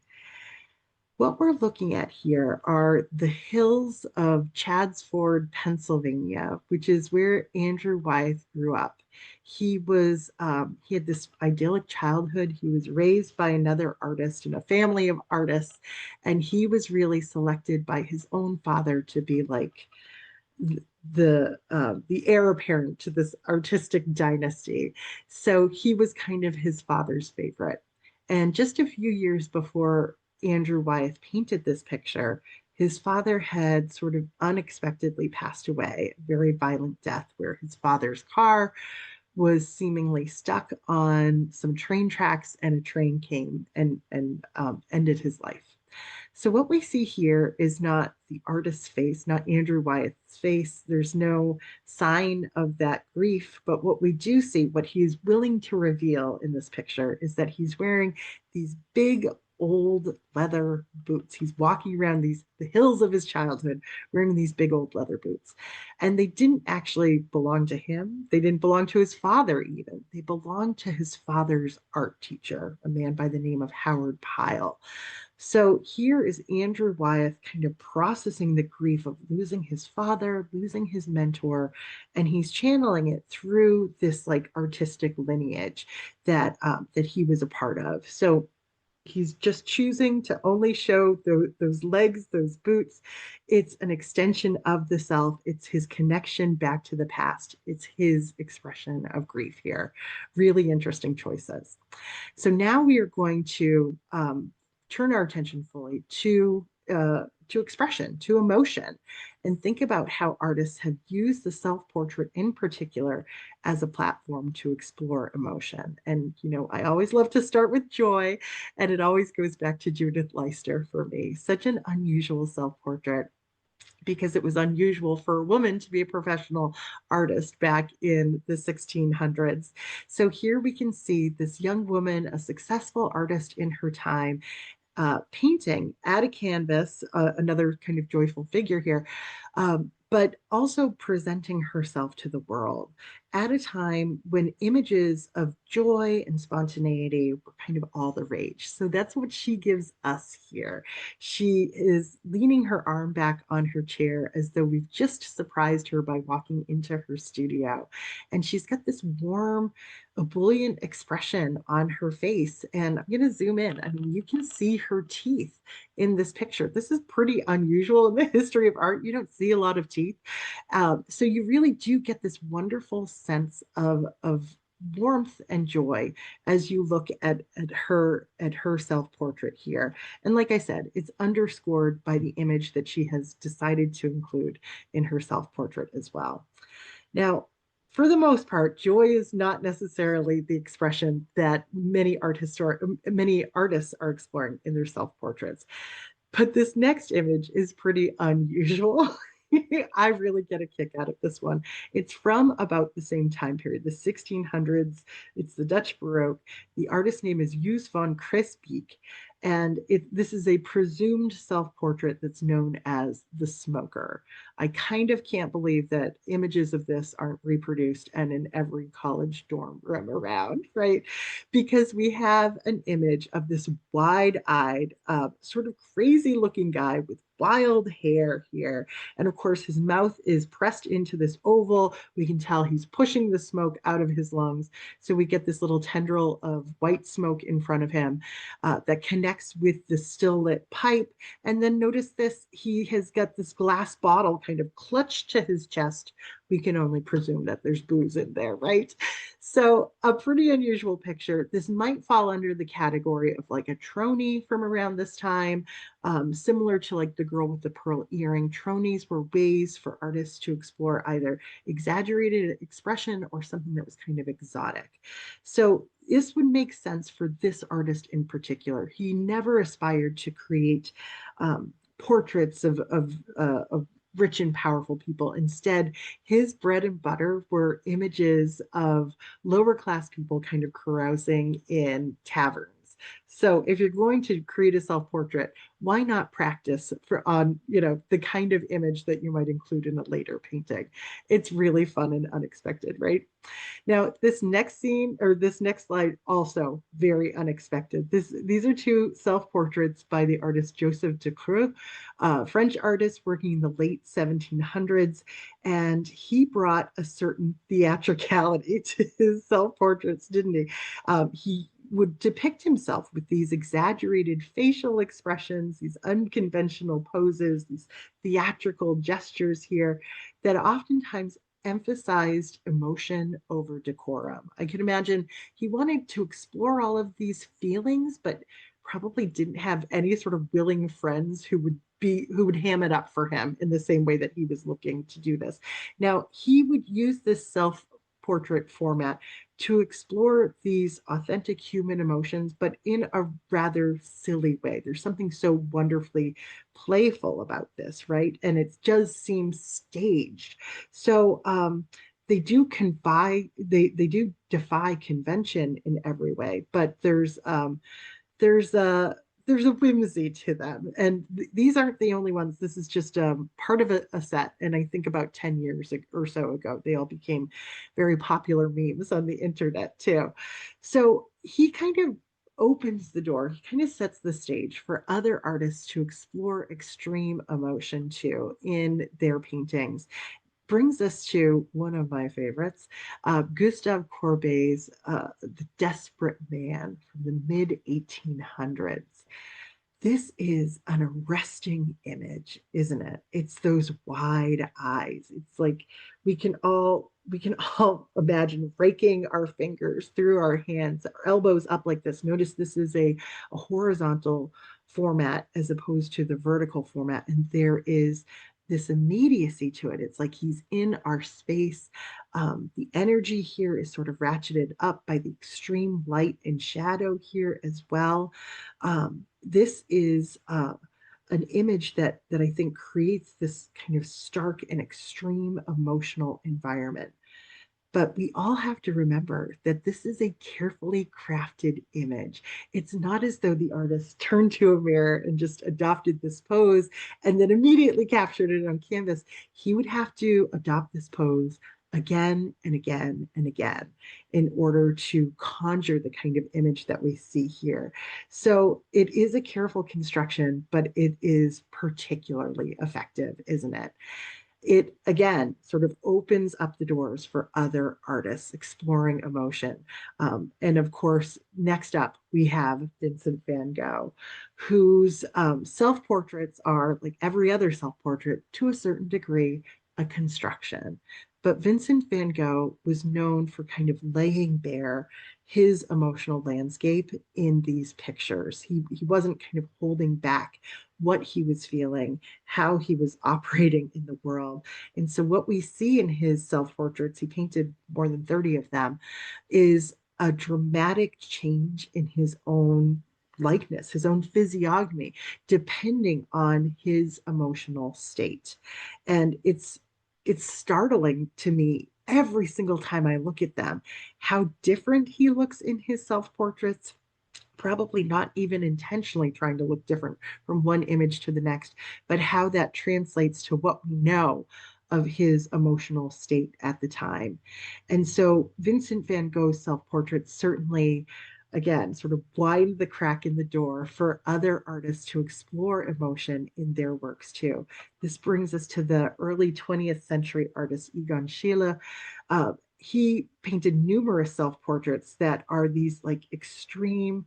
What we're looking at here are the hills of Chaddsford, Pennsylvania, which is where Andrew Wyeth grew up. He had this idyllic childhood. He was raised by another artist in a family of artists, and he was really selected by his own father to be like the heir apparent to this artistic dynasty. So he was kind of his father's favorite. And just a few years before Andrew Wyeth painted this picture, his father had sort of unexpectedly passed away, a very violent death where his father's car was seemingly stuck on some train tracks and a train came and ended his life. So what we see here is not the artist's face, not Andrew Wyeth's face. There's no sign of that grief, but what we do see, what he is willing to reveal in this picture is that he's wearing these big old leather boots. He's walking around the hills of his childhood wearing these big old leather boots. And they didn't actually belong to him. They didn't belong to his father even. They belonged to his father's art teacher, a man by the name of Howard Pyle. So here is Andrew Wyeth kind of processing the grief of losing his father, losing his mentor, and he's channeling it through this like artistic lineage that he was a part of. So he's just choosing to only show those legs, those boots. It's an extension of the self. It's his connection back to the past. It's his expression of grief here. Really interesting choices. So now we are going to turn our attention fully to expression, to emotion, and think about how artists have used the self-portrait in particular as a platform to explore emotion. And, you know, I always love to start with joy, and it always goes back to Judith Leister for me. Such an unusual self-portrait because it was unusual for a woman to be a professional artist back in the 1600s. So here we can see this young woman, a successful artist in her time, painting at a canvas, another kind of joyful figure here, but also presenting herself to the world at a time when images of joy and spontaneity were kind of all the rage. So that's what she gives us here. She is leaning her arm back on her chair as though we've just surprised her by walking into her studio. And she's got this warm, ebullient expression on her face. And I'm going to zoom in. I mean, you can see her teeth in this picture. This is pretty unusual in the history of art. You don't see a lot of teeth. So you really do get this wonderful sense of warmth and joy as you look at her self-portrait here. And like I said, it's underscored by the image that she has decided to include in her self-portrait as well. Now, for the most part, joy is not necessarily the expression that many artists are exploring in their self-portraits. But this next image is pretty unusual. I really get a kick out of this one. It's from about the same time period, the 1600s. It's the Dutch Baroque. The artist's name is Joos van Cresbeek, and this is a presumed self-portrait that's known as The Smoker. I kind of can't believe that images of this aren't reproduced and in every college dorm room around, right? Because we have an image of this wide-eyed, sort of crazy-looking guy with wild hair here. And of course, his mouth is pressed into this oval. We can tell he's pushing the smoke out of his lungs. So we get this little tendril of white smoke in front of him that connects with the still lit pipe. And then notice this, he has got this glass bottle kind of clutched to his chest. We can only presume that there's booze in there, right? So a pretty unusual picture. This might fall under the category of like a tronie from around this time, similar to like the girl with the pearl earring. Tronies were ways for artists to explore either exaggerated expression or something that was kind of exotic. So this would make sense for this artist in particular. He never aspired to create portraits of rich and powerful people. Instead, his bread and butter were images of lower class people kind of carousing in taverns. So if you're going to create a self-portrait, why not practice on, you know, the kind of image that you might include in a later painting? It's really fun and unexpected, right? Now, this next scene or this next slide also very unexpected. These are two self-portraits by the artist Joseph Decroix, French artist working in the late 1700s, and he brought a certain theatricality to his self-portraits, didn't he? He would depict himself with these exaggerated facial expressions, these unconventional poses, these theatrical gestures here that oftentimes emphasized emotion over decorum. I can imagine he wanted to explore all of these feelings, but probably didn't have any sort of willing friends who would ham it up for him in the same way that he was looking to do this. Now, he would use this self-portrait format to explore these authentic human emotions, but in a rather silly way. There's something so wonderfully playful about this, right? And it just seems staged. So they do they do defy convention in every way, but there's there's a whimsy to them. And these aren't the only ones. This is just part of a set. And I think about 10 years or so ago, they all became very popular memes on the internet too. So he kind of opens the door, he kind of sets the stage for other artists to explore extreme emotion too in their paintings. Brings us to one of my favorites, Gustave Courbet's The Desperate Man from the mid 1800s. This is an arresting image, isn't it? It's those wide eyes. It's like we can all imagine raking our fingers through our hands, our elbows up like this. Notice this is a horizontal format as opposed to the vertical format. And there is this immediacy to it. It's like he's in our space. The energy here is sort of ratcheted up by the extreme light and shadow here as well. This is an image that I think creates this kind of stark and extreme emotional environment. But we all have to remember that this is a carefully crafted image. It's not as though the artist turned to a mirror and just adopted this pose and then immediately captured it on canvas. He would have to adopt this pose again and again and again in order to conjure the kind of image that we see here. So it is a careful construction, but it is particularly effective, isn't it? It again sort of opens up the doors for other artists exploring emotion. And of course, next up, we have Vincent van Gogh, whose self portraits are like every other self portrait to a certain degree, a construction. But Vincent van Gogh was known for kind of laying bare his emotional landscape in these pictures. He wasn't kind of holding back what he was feeling, how he was operating in the world. And so, what we see in his self portraits, he painted more than 30 of them, is a dramatic change in his own likeness, his own physiognomy, depending on his emotional state. And it's startling to me every single time I look at them, how different he looks in his self portraits, probably not even intentionally trying to look different from one image to the next, but how that translates to what we know of his emotional state at the time. And so Vincent van Gogh's self portrait certainly, again, sort of widened the crack in the door for other artists to explore emotion in their works too. This brings us to the early 20th century artist Egon Schiele. He painted numerous self portraits that are these like extreme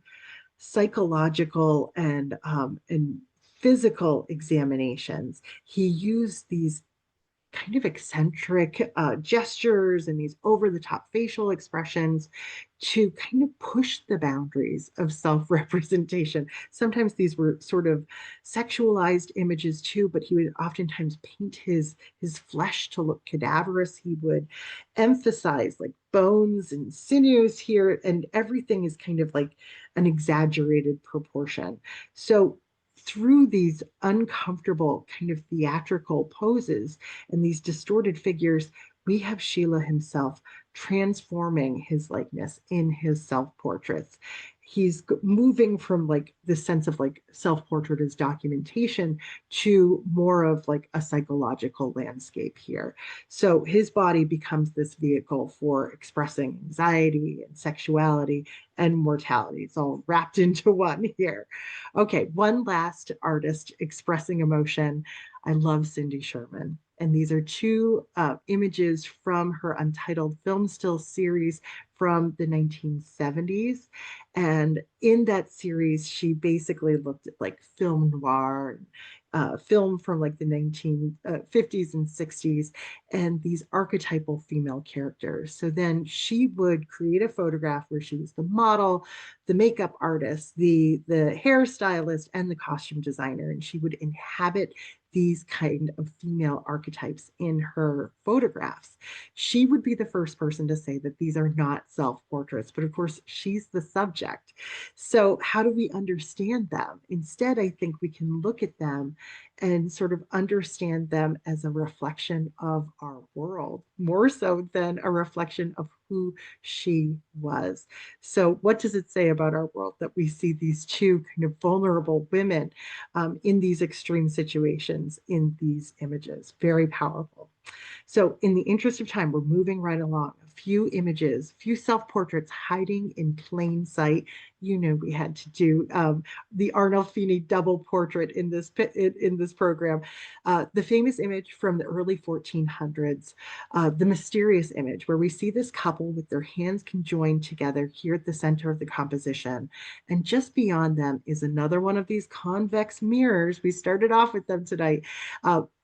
psychological and physical examinations. He used these kind of eccentric gestures and these over the top facial expressions to kind of push the boundaries of self representation. Sometimes these were sort of sexualized images too, but he would oftentimes paint his flesh to look cadaverous. He would emphasize like bones and sinews here, and everything is kind of like an exaggerated proportion. So through these uncomfortable kind of theatrical poses and these distorted figures, we have Sheila himself transforming his likeness in his self portraits. He's moving from like the sense of like self portrait as documentation to more of like a psychological landscape here. So his body becomes this vehicle for expressing anxiety and sexuality and mortality. It's all wrapped into one here. Okay, one last artist expressing emotion. I love Cindy Sherman. And these are two images from her Untitled Film Still series from the 1970s. And in that series, she basically looked at like film noir, film from like the 1950s and 60s, and these archetypal female characters. So then she would create a photograph where she was the model, the makeup artist, the hairstylist, and the costume designer, and she would inhabit these kind of female archetypes in her photographs. She would be the first person to say that these are not self portraits, but of course, she's the subject. So, how do we understand them? Instead, I think we can look at them and sort of understand them as a reflection of our world, more so than a reflection of who she was. So, what does it say about our world that we see these two kind of vulnerable women in these extreme situations in these images? Very powerful. So, in the interest of time, we're moving right along. A few images, a few self portraits hiding in plain sight. You know, we had to do the Arnolfini double portrait in this program. The famous image from the early 1400s, the mysterious image where we see this couple with their hands conjoined together here at the center of the composition. And just beyond them is another one of these convex mirrors. We started off with them tonight.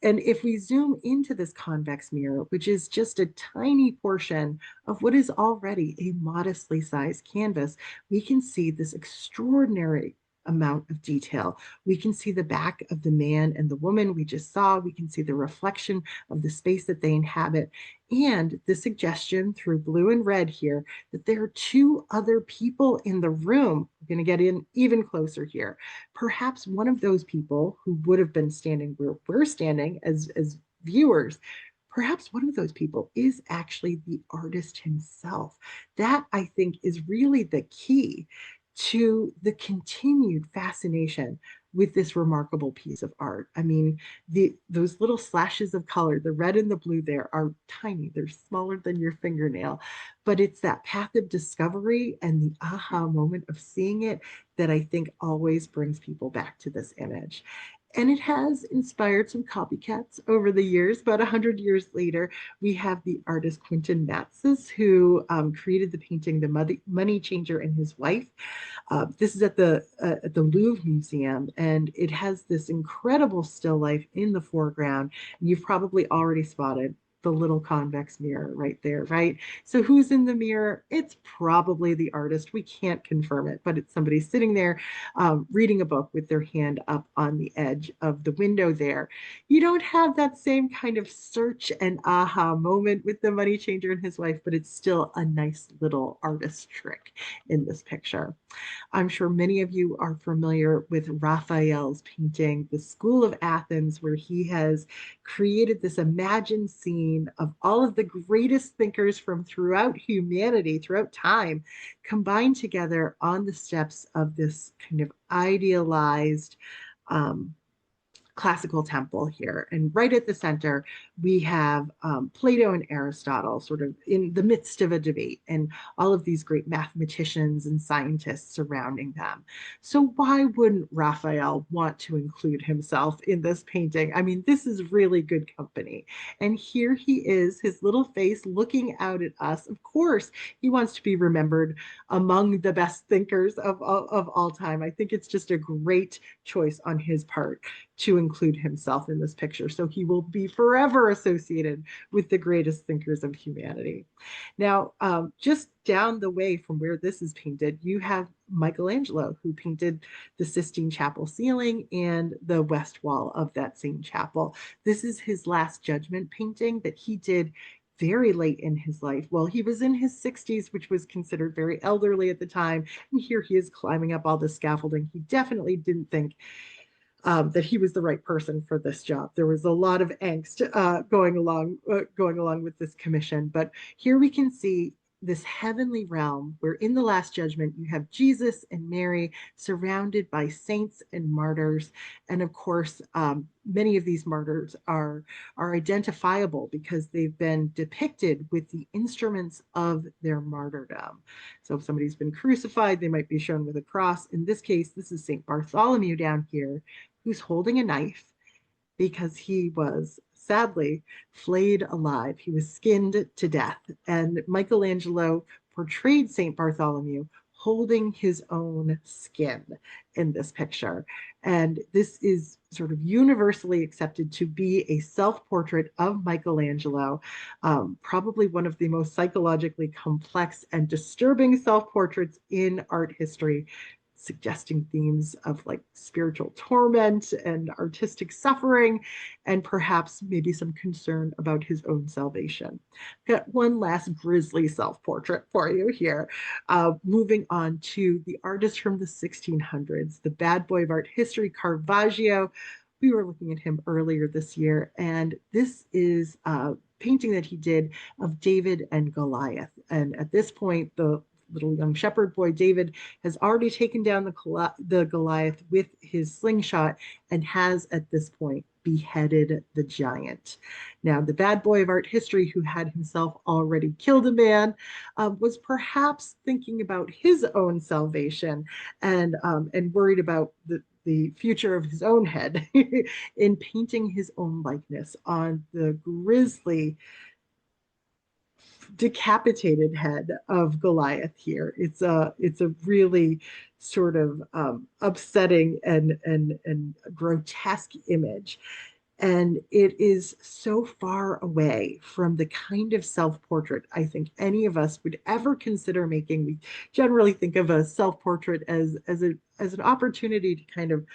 And if we zoom into this convex mirror, which is just a tiny portion of what is already a modestly sized canvas, we can see this extraordinary amount of detail. We can see the back of the man and the woman we just saw. We can see the reflection of the space that they inhabit, and the suggestion through blue and red here that there are two other people in the room. We're going to get in even closer here. Perhaps one of those people who would have been standing where we're standing as viewers, perhaps one of those people is actually the artist himself. That, I think, is really the key to the continued fascination with this remarkable piece of art. I mean, those little slashes of color, the red and the blue there are tiny. They're smaller than your fingernail, but it's that path of discovery and the aha moment of seeing it that I think always brings people back to this image. And it has inspired some copycats over the years. About 100 years later, we have the artist Quentin Matsys, who created the painting The Money Changer and His Wife. This is at the Louvre Museum, and it has this incredible still life in the foreground. And you've probably already spotted the little convex mirror right there, right? So who's in the mirror? It's probably the artist. We can't confirm it, but it's somebody sitting there reading a book with their hand up on the edge of the window there. You don't have that same kind of search and aha moment with the money changer and his wife, but it's still a nice little artist trick in this picture. I'm sure many of you are familiar with Raphael's painting, The School of Athens, where he has created this imagined scene of all of the greatest thinkers from throughout humanity, throughout time, combined together on the steps of this kind of idealized um, classical temple here. And right at the center, we have Plato and Aristotle sort of in the midst of a debate, and all of these great mathematicians and scientists surrounding them. So, why wouldn't Raphael want to include himself in this painting? I mean, this is really good company. And here he is, his little face looking out at us. Of course, he wants to be remembered among the best thinkers of all time. I think it's just a great choice on his part to include himself in this picture. So he will be forever associated with the greatest thinkers of humanity. Now, just down the way from where this is painted, you have Michelangelo, who painted the Sistine Chapel ceiling and the west wall of that same chapel. This is his Last Judgment painting that he did very late in his life. Well, he was in his 60s, which was considered very elderly at the time. And here he is climbing up all the scaffolding. He definitely didn't think that he was the right person for this job. There was a lot of angst going along with this commission. But here we can see this heavenly realm where in the Last Judgment you have Jesus and Mary surrounded by saints and martyrs. And of course, many of these martyrs are identifiable because they've been depicted with the instruments of their martyrdom. So if somebody's been crucified, they might be shown with a cross. In this case, this is St. Bartholomew down here, who's holding a knife because he was sadly flayed alive. He was skinned to death. And Michelangelo portrayed St. Bartholomew holding his own skin in this picture. And this is sort of universally accepted to be a self portrait of Michelangelo, probably one of the most psychologically complex and disturbing self portraits in art history, suggesting themes of like spiritual torment and artistic suffering, and perhaps maybe some concern about his own salvation. Got one last grisly self portrait for you here. Moving on to the artist from the 1600s, the bad boy of art history, Caravaggio. we were looking at him earlier this year, and this is a painting that he did of David and Goliath. And at this point, the little young shepherd boy David has already taken down the Goliath with his slingshot and has at this point beheaded the giant. Now, the bad boy of art history, who had himself already killed a man, was perhaps thinking about his own salvation and worried about the future of his own head in painting his own likeness on the grisly decapitated head of Goliath here. It's a really sort of upsetting and grotesque image. And it is so far away from the kind of self-portrait I think any of us would ever consider making. We generally think of a self-portrait as an opportunity to kind of,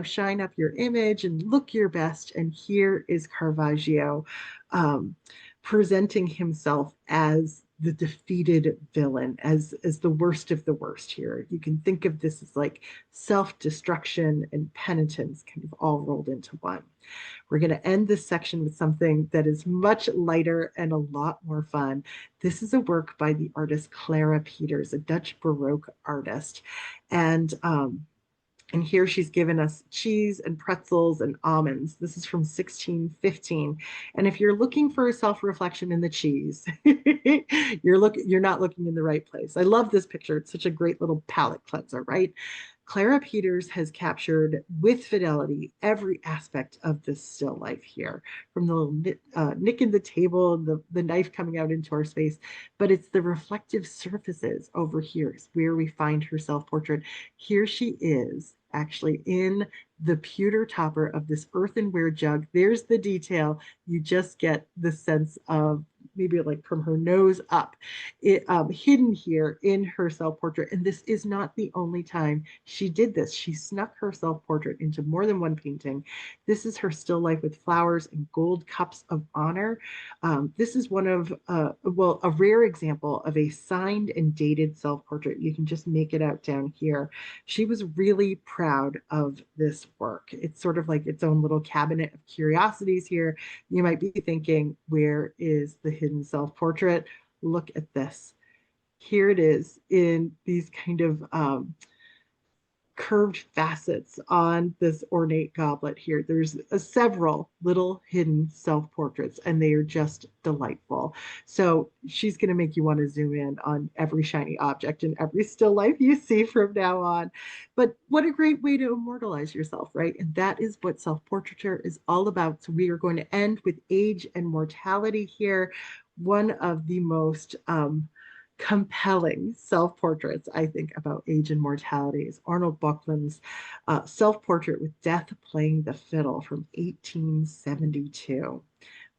shine up your image and look your best. And here is Caravaggio um, presenting himself as the defeated villain, as the worst of the worst here. You can think of this as like self-destruction and penitence kind of all rolled into one. We're going to end this section with something that is much lighter and a lot more fun. This is a work by the artist Clara Peters, a Dutch Baroque artist. And and here she's given us cheese and pretzels and almonds. This is from 1615. And if you're looking for a self-reflection in the cheese, you're not looking in the right place. I love this picture. It's such a great little palette cleanser, right? Clara Peters has captured with fidelity every aspect of this still life here, from the little nick in the table, the knife coming out into our space, but it's the reflective surfaces over here is where we find her self-portrait. Here she is actually in the pewter topper of this earthenware jug. There's the detail. You just get the sense of maybe like from her nose up, hidden here in her self-portrait. And this is not the only time she did this. She snuck her self-portrait into more than one painting. This is her still life with flowers and gold cups of honor. This is one of, a rare example of a signed and dated self-portrait. You can just make it out down here. She was really proud of this work. It's sort of like its own little cabinet of curiosities here. You might be thinking, where is the hidden self-portrait? Look at this. Here it is in these kind of curved facets on this ornate goblet here. There's several little hidden self-portraits, and they are just delightful. So she's going to make you want to zoom in on every shiny object and every still life you see from now on. But what a great way to immortalize yourself, right? And that is what self-portraiture is all about. So we are going to end with age and mortality here. One of the most compelling self-portraits, I think, about age and mortality is Arnold Böcklin's self-portrait with Death Playing the Fiddle from 1872.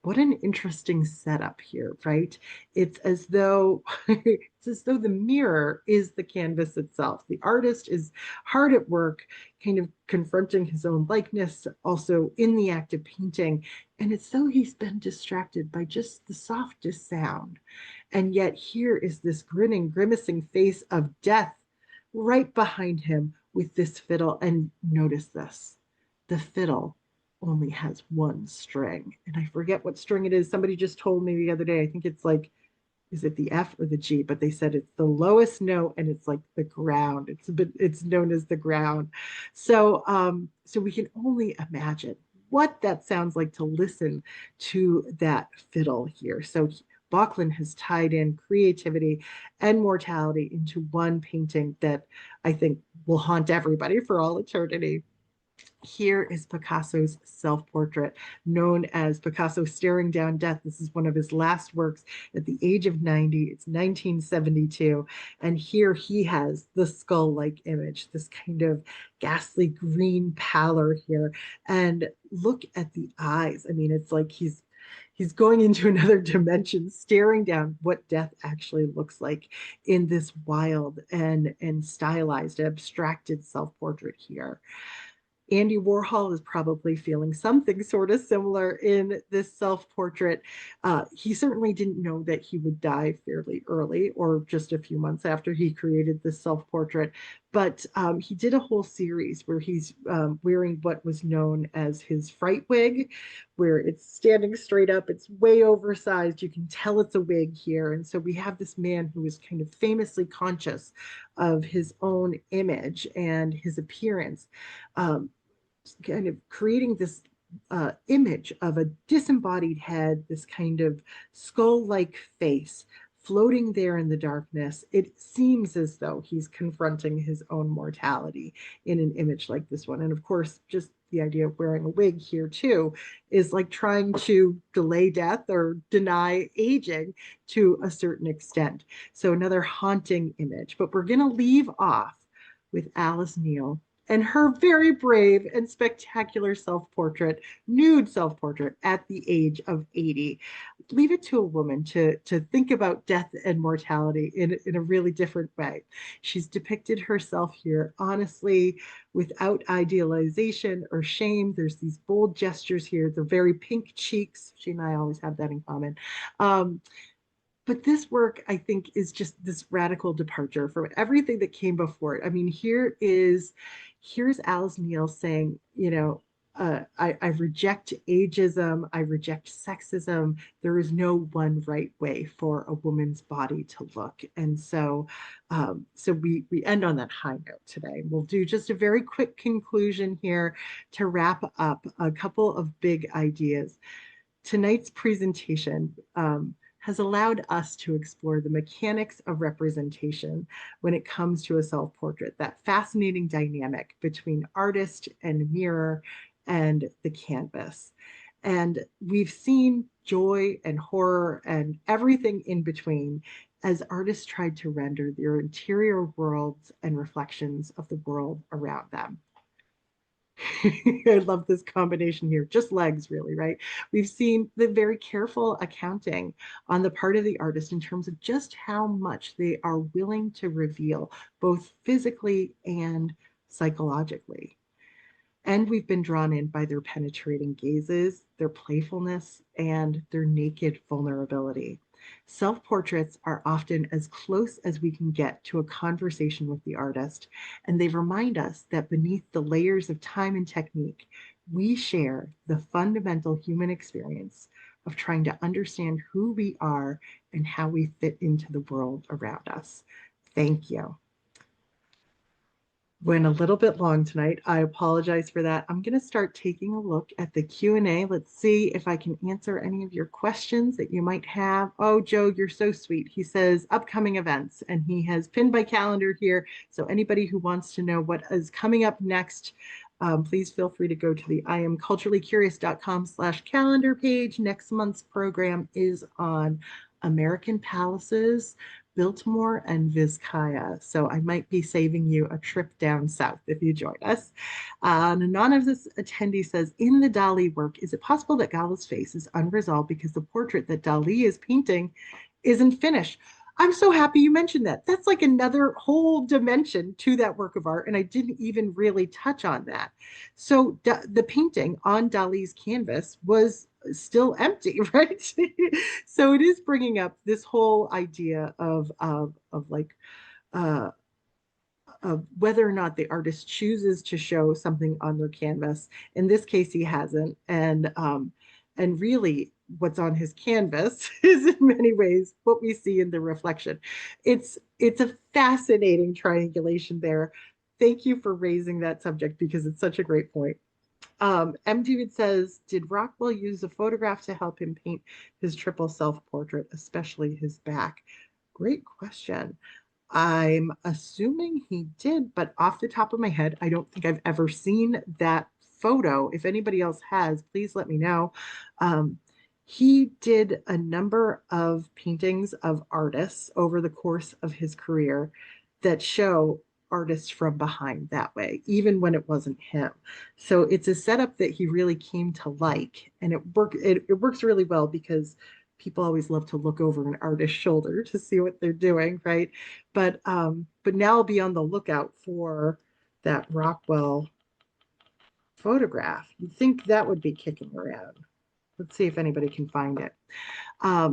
What an interesting setup here, right? It's as though the mirror is the canvas itself. The artist is hard at work, kind of confronting his own likeness, also in the act of painting. And it's though he's been distracted by just the softest sound. And yet here is this grinning, grimacing face of death right behind him with this fiddle. And notice this, the fiddle only has one string. And I forget what string it is. Somebody just told me the other day, I think it's like, is it the F or the G? But they said it's the lowest note and it's like the ground. It's known as the ground. So we can only imagine what that sounds like to listen to that fiddle here. So Böcklin has tied in creativity and mortality into one painting that I think will haunt everybody for all eternity. Here is Picasso's self-portrait, known as Picasso Staring Down Death. This is one of his last works at the age of 90. It's 1972. And here he has the skull-like image, this kind of ghastly green pallor here. And look at the eyes. I mean, it's like he's going into another dimension, staring down what death actually looks like in this wild and stylized, abstracted self-portrait here. Andy Warhol is probably feeling something sort of similar in this self-portrait. He certainly didn't know that he would die fairly early or just a few months after he created this self-portrait, but he did a whole series where he's wearing what was known as his fright wig, where it's standing straight up, it's way oversized, you can tell it's a wig here. And so we have this man who is kind of famously conscious of his own image and his appearance. Um, Kind of creating this image of a disembodied head, this kind of skull-like face floating there in the darkness. It seems as though he's confronting his own mortality in an image like this one. And of course, just the idea of wearing a wig here too is like trying to delay death or deny aging to a certain extent. So another haunting image. But we're going to leave off with Alice Neel and her very brave and spectacular self-portrait, nude self-portrait at the age of 80. Leave it to a woman to think about death and mortality in a really different way. She's depicted herself here honestly, without idealization or shame. There's these bold gestures here, the very pink cheeks. She and I always have that in common. Um, but this work, I think, is just this radical departure from everything that came before it. I mean, here's Alice Neel saying, I reject ageism, I reject sexism. There is no one right way for a woman's body to look. And so we end on that high note today. We'll do just a very quick conclusion here to wrap up a couple of big ideas. Tonight's presentation has allowed us to explore the mechanics of representation when it comes to a self-portrait, that fascinating dynamic between artist and mirror and the canvas. And we've seen joy and horror and everything in between as artists tried to render their interior worlds and reflections of the world around them. I love this combination here, just legs really, right? We've seen the very careful accounting on the part of the artist in terms of just how much they are willing to reveal, both physically and psychologically. And we've been drawn in by their penetrating gazes, their playfulness, and their naked vulnerability. Self-portraits are often as close as we can get to a conversation with the artist, and they remind us that beneath the layers of time and technique, we share the fundamental human experience of trying to understand who we are and how we fit into the world around us. Thank you. Went a little bit long tonight. I apologize for that. I'm going to start taking a look at the Q&A. Let's see if I can answer any of your questions that you might have. Oh, Joe, you're so sweet. He says upcoming events, and he has pinned my calendar here. So anybody who wants to know what is coming up next, please feel free to go to the iamculturallycurious.com/calendar page. Next month's program is on American palaces, Biltmore, and Vizcaya. So I might be saving you a trip down south if you join us. An anonymous attendee says, in the Dali work, is it possible that Gala's face is unresolved because the portrait that Dali is painting isn't finished? I'm so happy you mentioned that. That's like another whole dimension to that work of art, and I didn't even really touch on that. So the painting on Dali's canvas was still empty, right? So it is bringing up this whole idea of like uh, of whether or not the artist chooses to show something on their canvas. In this case, he hasn't, and really what's on his canvas is in many ways what we see in the reflection. It's a fascinating triangulation there. Thank you for raising that subject because it's such a great point. M. David says, did Rockwell use a photograph to help him paint his triple self-portrait, especially his back? Great question. I'm assuming he did, but off the top of my head, I don't think I've ever seen that photo. If anybody else has, please let me know. He did a number of paintings of artists over the course of his career that show artists from behind that way, even when it wasn't him. So it's a setup that he really came to like, and it works really well because people always love to look over an artist's shoulder to see what they're doing, right? But now I'll be on the lookout for that Rockwell photograph. You'd think that would be kicking around. Let's see if anybody can find it.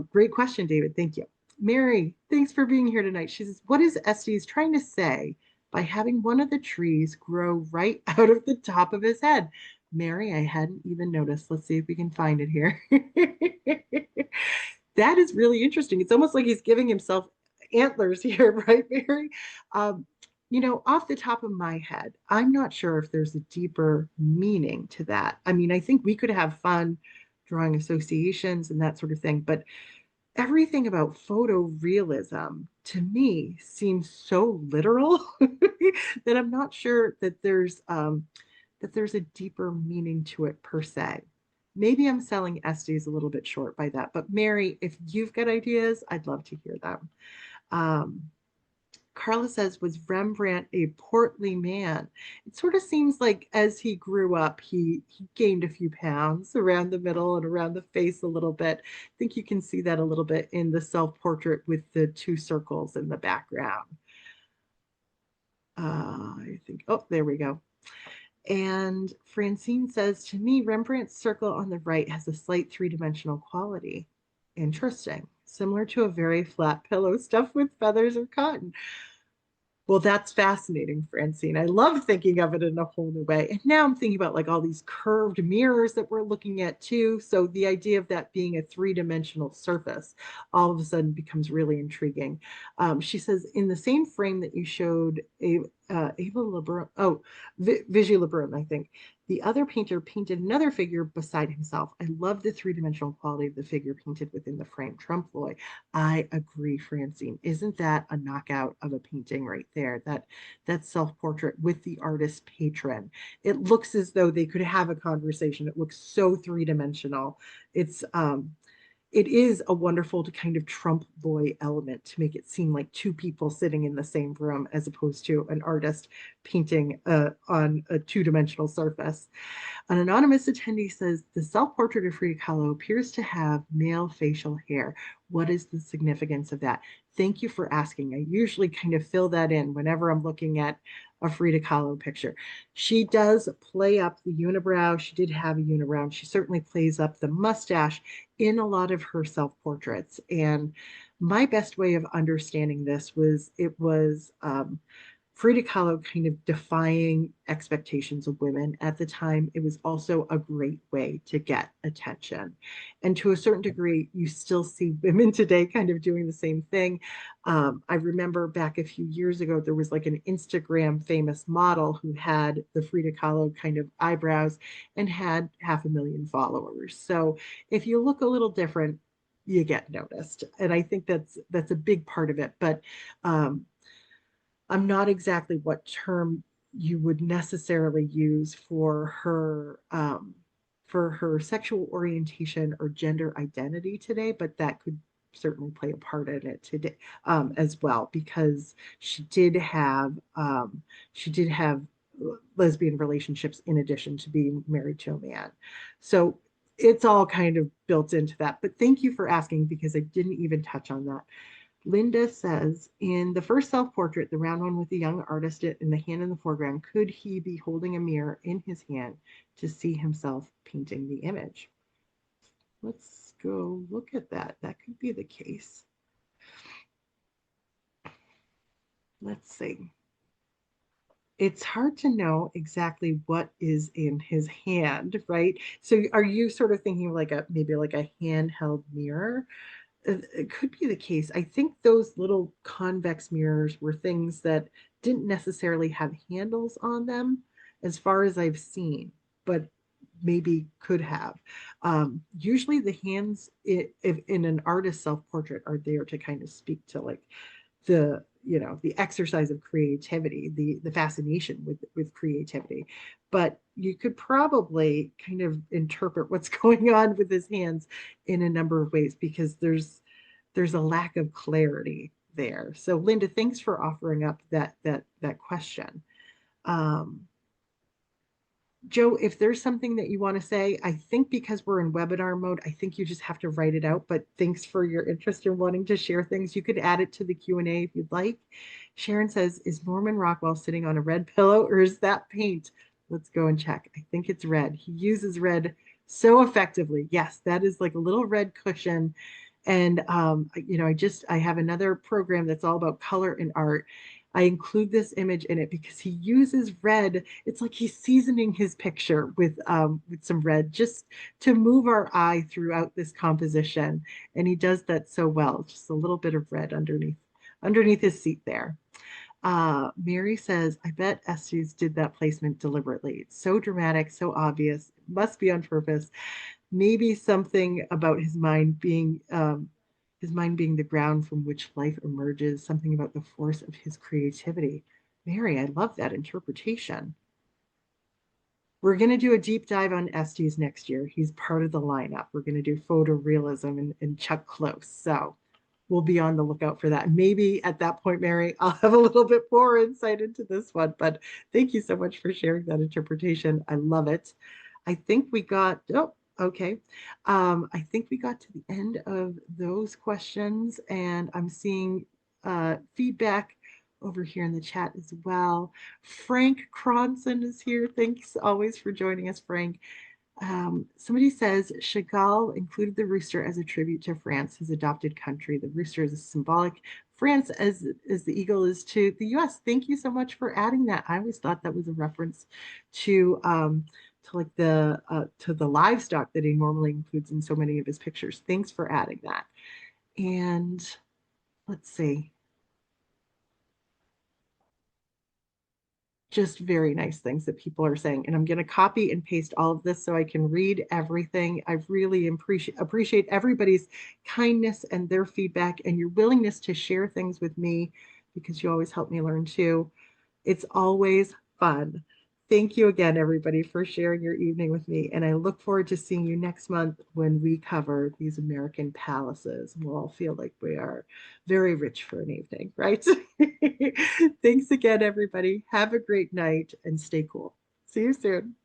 Great question, David. Thank you. Mary, thanks for being here tonight. She says, what is Estes trying to say by having one of the trees grow right out of the top of his head? Mary, I hadn't even noticed. Let's see if we can find it here. That is really interesting. It's almost like he's giving himself antlers here, right, Mary? Um, off the top of my head, I'm not sure if there's a deeper meaning to that. I mean, I think we could have fun drawing associations and that sort of thing, but everything about photorealism to me seems so literal that I'm not sure that there's a deeper meaning to it per se. Maybe I'm selling Estes a little bit short by that, but Mary, if you've got ideas, I'd love to hear them. Um, Carla says, was Rembrandt a portly man? It sort of seems like as he grew up, he gained a few pounds around the middle and around the face a little bit. I think you can see that a little bit in the self-portrait with the two circles in the background. I think, oh, there we go. And Francine says, to me, Rembrandt's circle on the right has a slight three-dimensional quality. Interesting. Similar to a very flat pillow stuffed with feathers or cotton. Well, that's fascinating, Francine. I love thinking of it in a whole new way. And now I'm thinking about like all these curved mirrors that we're looking at too. So the idea of that being a three-dimensional surface all of a sudden becomes really intriguing. She says, in the same frame that you showed Ava Lebrun, Vigie Lebrun, I think, the other painter painted another figure beside himself. I love the three-dimensional quality of the figure painted within the frame. Trompe l'oeil. I agree, Francine. Isn't that a knockout of a painting right there? That self-portrait with the artist patron. It looks as though they could have a conversation. It looks so three-dimensional. It is a wonderful to kind of trompe l'oeil element to make it seem like two people sitting in the same room as opposed to an artist painting on a two-dimensional surface. An anonymous attendee says the self-portrait of Frida Kahlo appears to have male facial hair. What is the significance of that? Thank you for asking. I usually kind of fill that in whenever I'm looking at a Frida Kahlo picture. She does play up the unibrow. She did have a unibrow. She certainly plays up the mustache in a lot of her self-portraits. And my best way of understanding this was it was Frida Kahlo kind of defying expectations of women at the time. It was also a great way to get attention. And to a certain degree, you still see women today kind of doing the same thing. I remember back a few years ago, there was like an Instagram famous model who had the Frida Kahlo kind of eyebrows and had 500,000 followers. So if you look a little different, you get noticed. And I think that's a big part of it. But I'm not exactly what term you would necessarily use for her sexual orientation or gender identity today, but that could certainly play a part in it today as well, because she did have lesbian relationships in addition to being married to a man. So it's all kind of built into that. But thank you for asking because I didn't even touch on that. Linda says, in the first self-portrait, the round one with the young artist in the hand in the foreground, could he be holding a mirror in his hand to see himself painting the image? Let's go look at that. That could be the case. Let's see. It's hard to know exactly what is in his hand, right? So are you sort of thinking like maybe like a handheld mirror? It could be the case. I think those little convex mirrors were things that didn't necessarily have handles on them, as far as I've seen, but maybe could have. Usually, the hands if in an artist's self-portrait are there to kind of speak to like the exercise of creativity, the fascination with creativity. But you could probably kind of interpret what's going on with his hands in a number of ways because there's a lack of clarity there. So Linda, thanks for offering up that question. um, Joe, if there's something that you want to say, I think because we're in webinar mode, I think you just have to write it out. But thanks for your interest in wanting to share things. You could add it to the Q&A if you'd like. Sharon says, is Norman Rockwell sitting on a red pillow or is that paint? Let's go and check. I think it's red. He uses red so effectively. Yes, that is like a little red cushion. And I have another program that's all about color and art. I include this image in it because he uses red. It's like he's seasoning his picture with some red just to move our eye throughout this composition. And he does that so well. Just a little bit of red underneath his seat there. Mary says, I bet Estes did that placement deliberately. It's so dramatic, so obvious. It must be on purpose. Maybe something about his mind being the ground from which life emerges, something about the force of his creativity. Mary, I love that interpretation. We're going to do a deep dive on Estes next year. He's part of the lineup. We're going to do photorealism and Chuck Close. So we'll be on the lookout for that. Maybe at that point, Mary, I'll have a little bit more insight into this one. But thank you so much for sharing that interpretation. I love it. I think we got, oh, okay. I think we got to the end of those questions, and I'm seeing feedback over here in the chat as well. Frank Cronson is here. Thanks always for joining us, Frank. Somebody says Chagall included the rooster as a tribute to France, his adopted country. The rooster is a symbolic France as the eagle is to the US. Thank you so much for adding that. I always thought that was a reference to like to the livestock that he normally includes in so many of his pictures. Thanks for adding that. And let's see. Just very nice things that people are saying. And I'm going to copy and paste all of this so I can read everything. I really appreciate everybody's kindness and their feedback and your willingness to share things with me because you always help me learn too. It's always fun. Thank you again, everybody, for sharing your evening with me. And I look forward to seeing you next month when we cover these American palaces. We'll all feel like we are very rich for an evening, right? Thanks again, everybody. Have a great night and stay cool. See you soon.